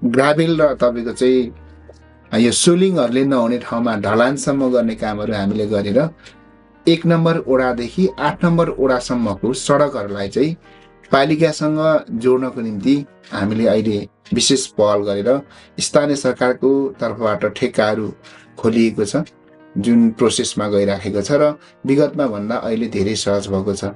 ग्राभेल र तपाईँको चाहिँ यो सोलिङहरूले नहुने ठाउँमा ढलानसम्म गर्ने कामहरू हामीले गरेर 1 नम्बर वडादेखि 8 नम्बर वडासम्मको सडकहरूलाई चाहिँ पालिकासँग जोड्नको निम्ति हामीले अहिले विशेष पहल गरेर स्थानीय सरकारको तर्फबाट ठेक्काहरू खोलिएको छ, जुन प्रोसेसमा गइराखेको छ र विगतमा भन्दा अहिले धेरै सहज भएको छ।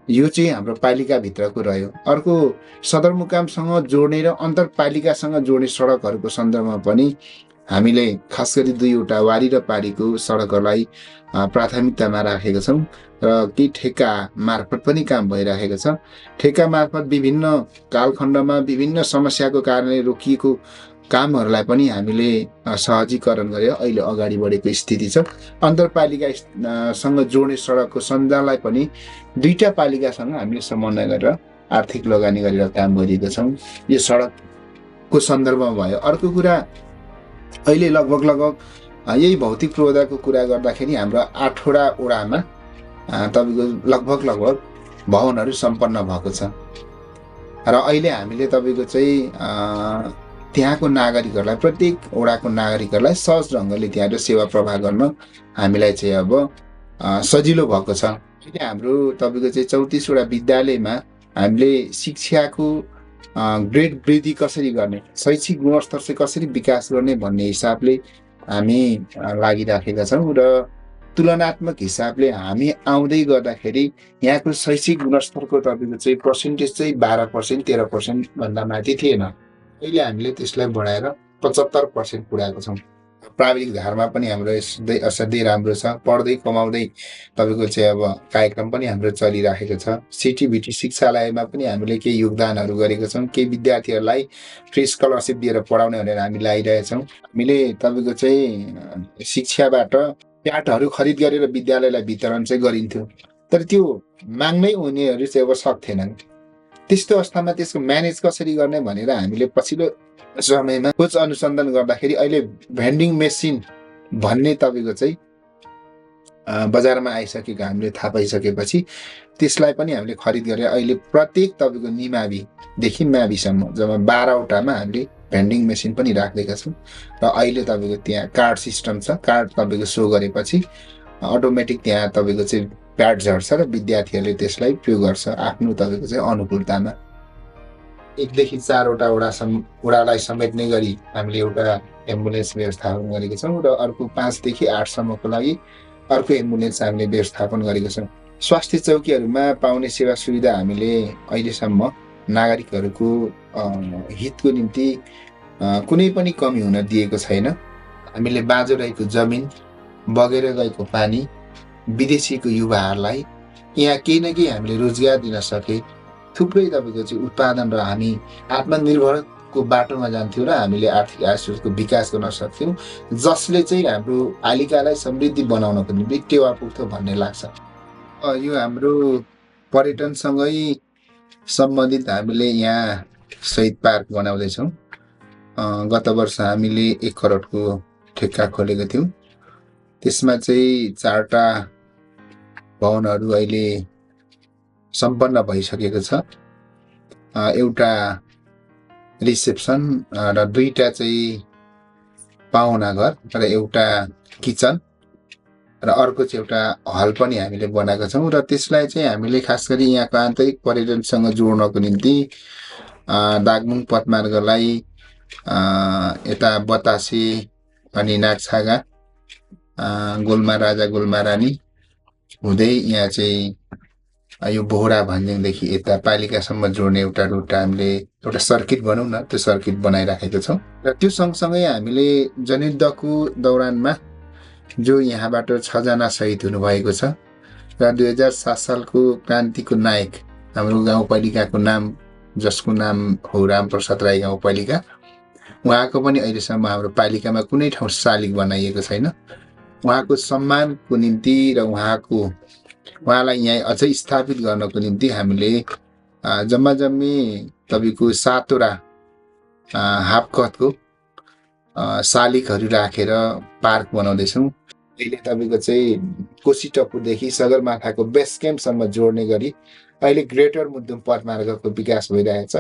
यो चाहिँ हाम्रो पालिकाभित्रको रह्यो। अर्को सदरमुकामसँग जोड्ने र अन्तरपालिकासँग जोड्ने सडकहरूको सन्दर्भमा पनि हामीले खास गरी 2वटा वारी र पारीको सडकहरूलाई प्राथमिकतामा राखेका छौँ र केही ठेक्का मार्फत पनि काम भइराखेको छ। ठेक्का मार्फत विभिन्न कालखण्डमा विभिन्न समस्याको कारणले रोकिएको कामहरूलाई पनि हामीले सहजीकरण गरेर अहिले अगाडि बढेको स्थिति छ। अन्तरपालिकासँग जोड्ने सडकको सञ्जाललाई पनि 2टा पालिकासँग हामीले समन्वय गरेर आर्थिक लगानी गरेर काम गरिरहेका छौँ। यो सडकको सन्दर्भमा भयो। अर्को कुरा, अहिले लगभग यही भौतिक पूर्वाधारको कुरा गर्दाखेरि हाम्रो 8वटा वडामा तपाईँको लगभग भवनहरू सम्पन्न भएको छ र अहिले हामीले तपाईँको चाहिँ त्यहाँको नागरिकहरूलाई प्रत्येक वडाको नागरिकहरूलाई सहज ढङ्गले त्यहाँको सेवा प्रवाह गर्न हामीलाई चाहिँ अब सजिलो भएको छ। अहिले हाम्रो तपाईँको चाहिँ 34वटा विद्यालयमा हामीले शिक्षाको ग्रेड वृद्धि कसरी गर्ने, शैक्षिक गुणस्तर चाहिँ कसरी विकास गर्ने भन्ने हिसाबले हामी लागिराखेका छौँ र तुलनात्मक हिसाबले हामी आउँदै गर्दाखेरि यहाँको शैक्षिक गुणस्तरको तपाईँको चाहिँ पर्सेन्टेज चाहिँ 12% 13% भन्दा माथि थिएन। अहिले हामीले त्यसलाई बढाएर 75% पुऱ्याएको छौँ। प्राविधिक धारमा पनि हाम्रो असाध्यै राम्रो छ। पढ्दै कमाउँदै तपाईँको चाहिँ अब कार्यक्रम पनि हाम्रो चलिराखेको छ। सिटिबिटी शिक्षालयमा पनि हामीले केही योगदानहरू गरेका छौँ। केही विद्यार्थीहरूलाई फ्री स्कलरसिप दिएर पढाउने भनेर हामी लागिरहेछौँ। हामीले तपाईँको चाहिँ शिक्षाबाट प्याटहरू खरिद गरेर विद्यालयलाई वितरण चाहिँ गरिन्थ्यो, तर त्यो माग्नै उनीहरू चाहिँ अब सक्थेनन्। त्यस्तो अवस्थामा त्यसको म्यानेज कसरी गर्ने भनेर हामीले पछिल्लो समयमा खोज अनुसन्धान गर्दाखेरि अहिले भेन्डिङ मेसिन भन्ने तपाईँको चाहिँ बजारमा आइसकेको हामीले थाहा पाइसकेपछि त्यसलाई पनि हामीले खरिद गरेर अहिले प्रत्येक तपाईँको निमाविदेखि म्याविसम्म जम्मा 12वटामा हामीले भेन्डिङ मेसिन पनि राखिदिएका छौँ र अहिले तपाईँको त्यहाँ कार्ड सिस्टम छ। कार्ड तपाईँको सो गरेपछि अटोमेटिक त्यहाँ तपाईँको चाहिँ प्याड झर्छ र विद्यार्थीहरूले त्यसलाई प्रयोग गर्छ आफ्नो तपाईँको चाहिँ अनुकूलतामा। 1 देखि 4वटा वडालाई समेट्ने गरी हामीले एउटा एम्बुलेन्स व्यवस्थापन गरेका छौँ र अर्को 5 देखि 8सम्मको लागि अर्को एम्बुलेन्स हामीले व्यवस्थापन गरेका छौँ। स्वास्थ्य चौकीहरूमा पाउने सेवा सुविधा हामीले अहिलेसम्म नागरिकहरूको हितको निम्ति कुनै पनि कमी हुन दिएको छैन। हामीले बाँझो रहेको जमिन, बगेर गएको पानी, विदेशीको युवाहरूलाई यहाँ केही न केही हामीले रोजगार दिन सके थुप्रै तपाईँको चाहिँ उत्पादन र हामी आत्मनिर्भरको बाटोमा जान्थ्यौँ र हामीले आर्थिक आयस्रोतको विकास गर्न सक्थ्यौँ, जसले चाहिँ हाम्रो पालिकालाई समृद्धि बनाउनको निम्ति टेवा पुग्थ्यो भन्ने लाग्छ। यो हाम्रो पर्यटनसँगै सम्बन्धित हामीले यहाँ शहीद पार्क बनाउँदैछौँ। गत वर्ष हामीले 1 करोडको ठेक्का खोलेको थियौँ। त्यसमा चाहिँ 4वटा भवनहरू अहिले सम्पन्न भइसकेको छ। एउटा रिसेप्सन र 2टा चाहिँ पाहुनाघर र एउटा किचन र अर्को चाहिँ एउटा हल पनि हामीले बनाएका छौँ र त्यसलाई चाहिँ हामीले खास गरी यहाँको आन्तरिक पर्यटनसँग जोड्नको निम्ति दागमुङ पदमार्गलाई यता बतासे अनि नागछागा, गोलमा राजा गोलमा रानी हुँदै यहाँ चाहिँ यो बोहरा भन्ज्याङदेखि यता पालिकासम्म जोड्ने एउटा रुट हामीले एउटा सर्किट भनौँ न, त्यो सर्किट बनाइराखेको छौँ। र त्यो सँगसँगै हामीले जनयुद्धको दौरानमा जो यहाँबाट 6 जना शहीद हुनुभएको छ र 2007 सालको क्रान्तिको नायक हाम्रो गाउँपालिकाको नाम, जसको नाम हो रामप्रसाद राई गाउँपालिका, उहाँको पनि अहिलेसम्म हाम्रो पालिकामा कुनै ठाउँ शालिग बनाइएको छैन। उहाँको सम्मानको निम्ति र उहाँलाई यहाँ अझै स्थापित गर्नको निम्ति हामीले जम्मा जम्मी तपाईँको 7वटा हाफ कदको शालिगहरू राखेर पार्क बनाउँदैछौँ। अहिले तपाईँको चाहिँ कोसीटपुरदेखि सगरमाथाको बेस क्याम्पसम्म जोड्ने गरी अहिले ग्रेटर मुद्दुम पदमार्गको विकास भइरहेको छ।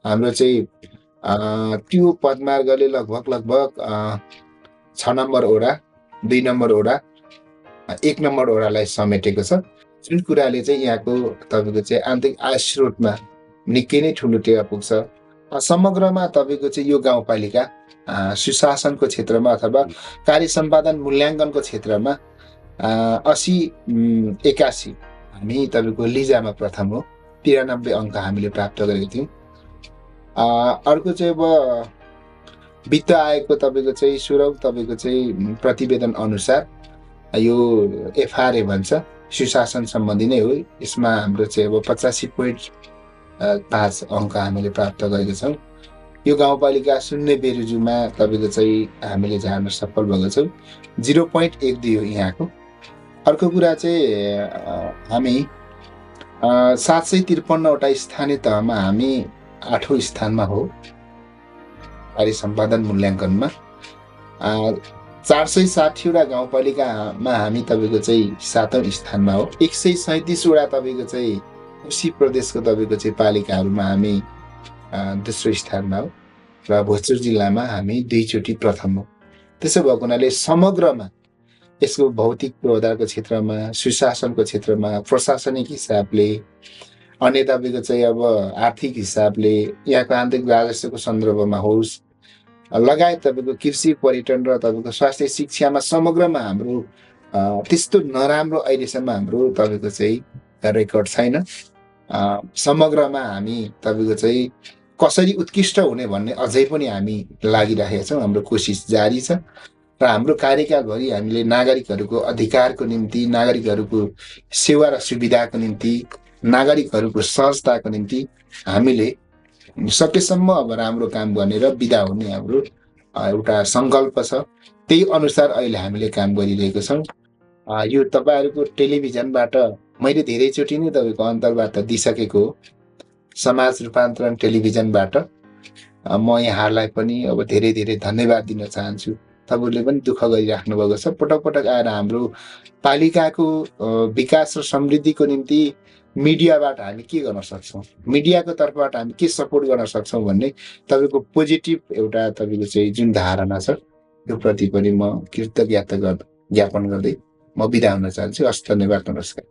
हाम्रो चाहिँ त्यो पदमार्गले लगभग 6 नम्बर वडा, 2 नम्बर वडा, 1 नम्बर वडालाई समेटेको छ, जुन कुराले चाहिँ यहाँको तपाईँको चाहिँ आन्तरिक आय स्रोतमा निकै नै ठुलो टेवा पुग्छ। समग्रमा तपाईँको चाहिँ यो गाउँपालिका सुशासनको क्षेत्रमा अथवा कार्य सम्पादन मूल्याङ्कनको क्षेत्रमा 80-81 हामी तपाईँको लिजामा प्रथम हो, 93 अङ्क हामीले प्राप्त गरेको थियौँ। अर्को चाहिँ अब वित्त आयोगको तपाईँको चाहिँ 16औं तपाईँको चाहिँ प्रतिवेदन अनुसार यो एफआरए भन्छ, सुशासन सम्बन्धी नै हो। यसमा हाम्रो चाहिँ अब 85.5 अङ्क हामीले प्राप्त गरेका छौँ। यो गाउँपालिका शून्य बेरोजुमा तपाईँको चाहिँ हामीले झार्न सफल भएको छौँ। 0.12 हो यहाँको। अर्को कुरा चाहिँ हामी 753वटा स्थानीय तहमा हामी 8औं स्थानमा हो कार्य सम्पादन मूल्याङ्कनमा। 460वटा गाउँपालिकामा हामी तपाईँको चाहिँ 7औं स्थानमा हो। 137वटा तपाईँको चाहिँ कोशी प्रदेशको तपाईँको चाहिँ पालिकाहरूमा हामी दोस्रो स्थानमा हो र भोजपुर जिल्लामा हामी 2 चोटि प्रथम हो। त्यसो भएको हुनाले समग्रमा यसको भौतिक पूर्वाधारको क्षेत्रमा, सुशासनको क्षेत्रमा, प्रशासनिक हिसाबले, अन्य तपाईँको चाहिँ अब आर्थिक हिसाबले, यहाँको आन्तरिक राजस्वको सन्दर्भमा होस्, लगायत तपाईँको कृषि, पर्यटन र तपाईँको स्वास्थ्य शिक्षामा समग्रमा हाम्रो त्यस्तो नराम्रो अहिलेसम्म हाम्रो तपाईँको चाहिँ रेकर्ड छैन। समग्रमा हामी तपाईँको चाहिँ कसरी उत्कृष्ट हुने भन्ने अझै पनि हामी लागिरहेका छौँ। हाम्रो कोसिस जारी छ र हाम्रो कार्यकालभरि हामीले नागरिकहरूको अधिकारको निम्ति, नागरिकहरूको सेवा र सुविधाको निम्ति, नागरिकहरूको सहजताको निम्ति हामीले सकेसम्म अब राम्रो काम गर्ने र बिदा हुने हाम्रो एउटा सङ्कल्प छ। त्यही अनुसार अहिले हामीले काम गरिरहेको छौँ। यो तपाईँहरूको टेलिभिजनबाट मैले धेरैचोटि नै तपाईँको अन्तर्वार्ता दिइसकेको हो। समाज रूपान्तरण टेलिभिजनबाट म यहाँहरूलाई पनि अब धेरै धेरै धन्यवाद दिन चाहन्छु। तपाईँहरूले पनि दुःख गरिराख्नु भएको छ। पटक पटक आएर हाम्रो पालिकाको विकास र समृद्धिको निम्ति मिडियाबाट हामी के गर्न सक्छौँ, मिडियाको तर्फबाट हामी के सपोर्ट गर्न सक्छौँ भन्ने तपाईँको पोजिटिभ एउटा तपाईँको चाहिँ जुन धारणा छ त्यो प्रति पनि म कृतज्ञता ज्ञापन गर्दै म बिदा हुन चाहन्छु। हस्, धन्यवाद, नमस्कार।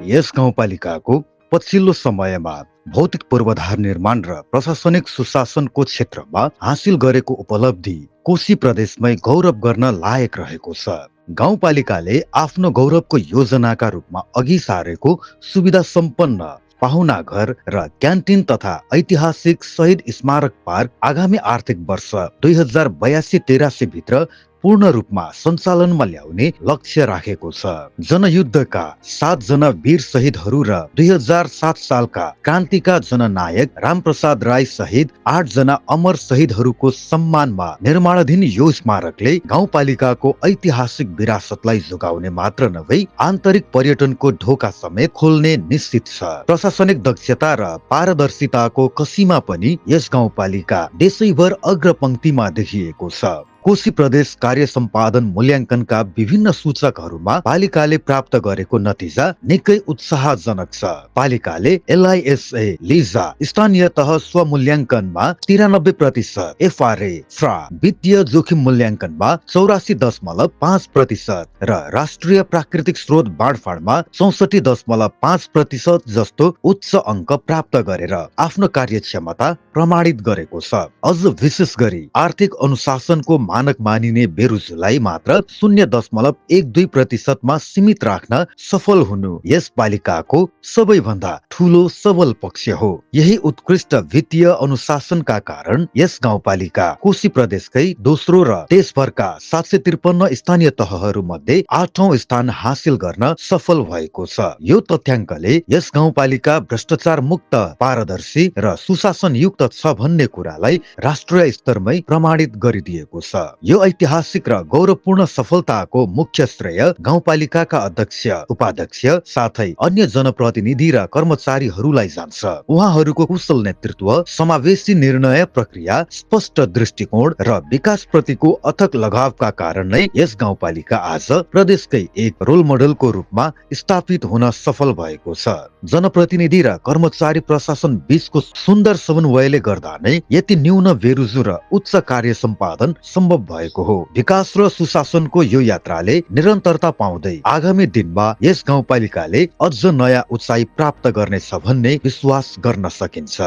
यस गाउँपालिकाको पछिल्लो समयमा भौतिक पूर्वाधार निर्माण र प्रशासनिक सुशासनको क्षेत्रमा हासिल गरेको उपलब्धि कोशी प्रदेशमै गौरव गर्न लायक रहेको छ। गाउँपालिकाले आफ्नो गौरवको योजनाका रूपमा अघि सारेको सुविधा सम्पन्न पाहुनाघर र क्यान्टिन तथा ऐतिहासिक शहीद स्मारक पार्क आगामी आर्थिक वर्ष 2082-83 भित्र पूर्ण रूपमा सञ्चालनमा ल्याउने लक्ष्य राखेको छ। जनयुद्धका 7 जना वीर शहीदहरू र 2007 सालका क्रान्तिका जननायक रामप्रसाद राई सहित 8 जना अमर शहीदहरूको सम्मानमा निर्माणाधीन यो स्मारकले गाउँपालिकाको ऐतिहासिक विरासतलाई जोगाउने मात्र नभई आन्तरिक पर्यटनको ढोका समेत खोल्ने निश्चित छ। प्रशासनिक दक्षता र पारदर्शिताको कसीमा पनि यस गाउँपालिका देशैभर अग्रपङ्क्तिमा देखिएको छ। कोशी प्रदेश कार्य सम्पादन मूल्याङ्कनका विभिन्न सूचकहरूमा पालिकाले प्राप्त गरेको नतिजा निकै उत्साहजनक छ। पालिकाले LISA लिजा स्थानीय तह स्वमूल्याङ्कनमा 93%, FRA फ्रा वित्तीय जोखिम मूल्याङ्कनमा 84.5% र राष्ट्रिय प्राकृतिक स्रोत बाँडफाँडमा 64.5% जस्तो उच्च अङ्क प्राप्त गरेर आफ्नो कार्यक्षमता प्रमाणित गरेको छ। अझ विशेष गरी आर्थिक अनुशासनको मानक मानिने बेरोजगारीलाई मात्र 0.12% सीमित राख्न सफल हुनु यस पालिकाको सबैभन्दा ठूलो सबल पक्ष हो। यही उत्कृष्ट वित्तीय अनुशासनका कारण यस गाउँपालिका कोशी प्रदेशकै दोस्रो र देशभरका 753 स्थानीय तहहरू मध्ये 8औं स्थान हासिल गर्न सफल भएको छ। यो तथ्याङ्कले यस गाउँपालिका भ्रष्टाचार मुक्त, पारदर्शी र सुशासन युक्त छ भन्ने कुरालाई राष्ट्रिय स्तरमै प्रमाणित गरिदिएको छ। यो ऐतिहासिक र गौरवपूर्ण सफलताको मुख्य श्रेय गाउँपालिकाका अध्यक्ष, उपाध्यक्ष साथै अन्य जनप्रतिनिधि र कर्मचारीहरूलाई जान्छ। उहाँहरूको कुशल नेतृत्व, समावेशी निर्णय प्रक्रिया, स्पष्ट दृष्टिकोण र विकास प्रतिको अथक लगावका कारण नै यस गाउँपालिका आज प्रदेशकै एक रोल मोडलको रूपमा स्थापित हुन सफल भएको छ। जनप्रतिनिधि र कर्मचारी प्रशासन बीचको सुन्दर समन्वयले गर्दा नै यति न्यून बेरुजु र उच्च कार्य सम्पादन सम्भव भएको हो। विकास र सुशासनको यो यात्राले निरन्तरता पाउँदै आगामी दिनमा यस गाउँपालिकाले अझ नयाँ उचाइ प्राप्त गर्नेछ भन्ने विश्वास गर्न सकिन्छ।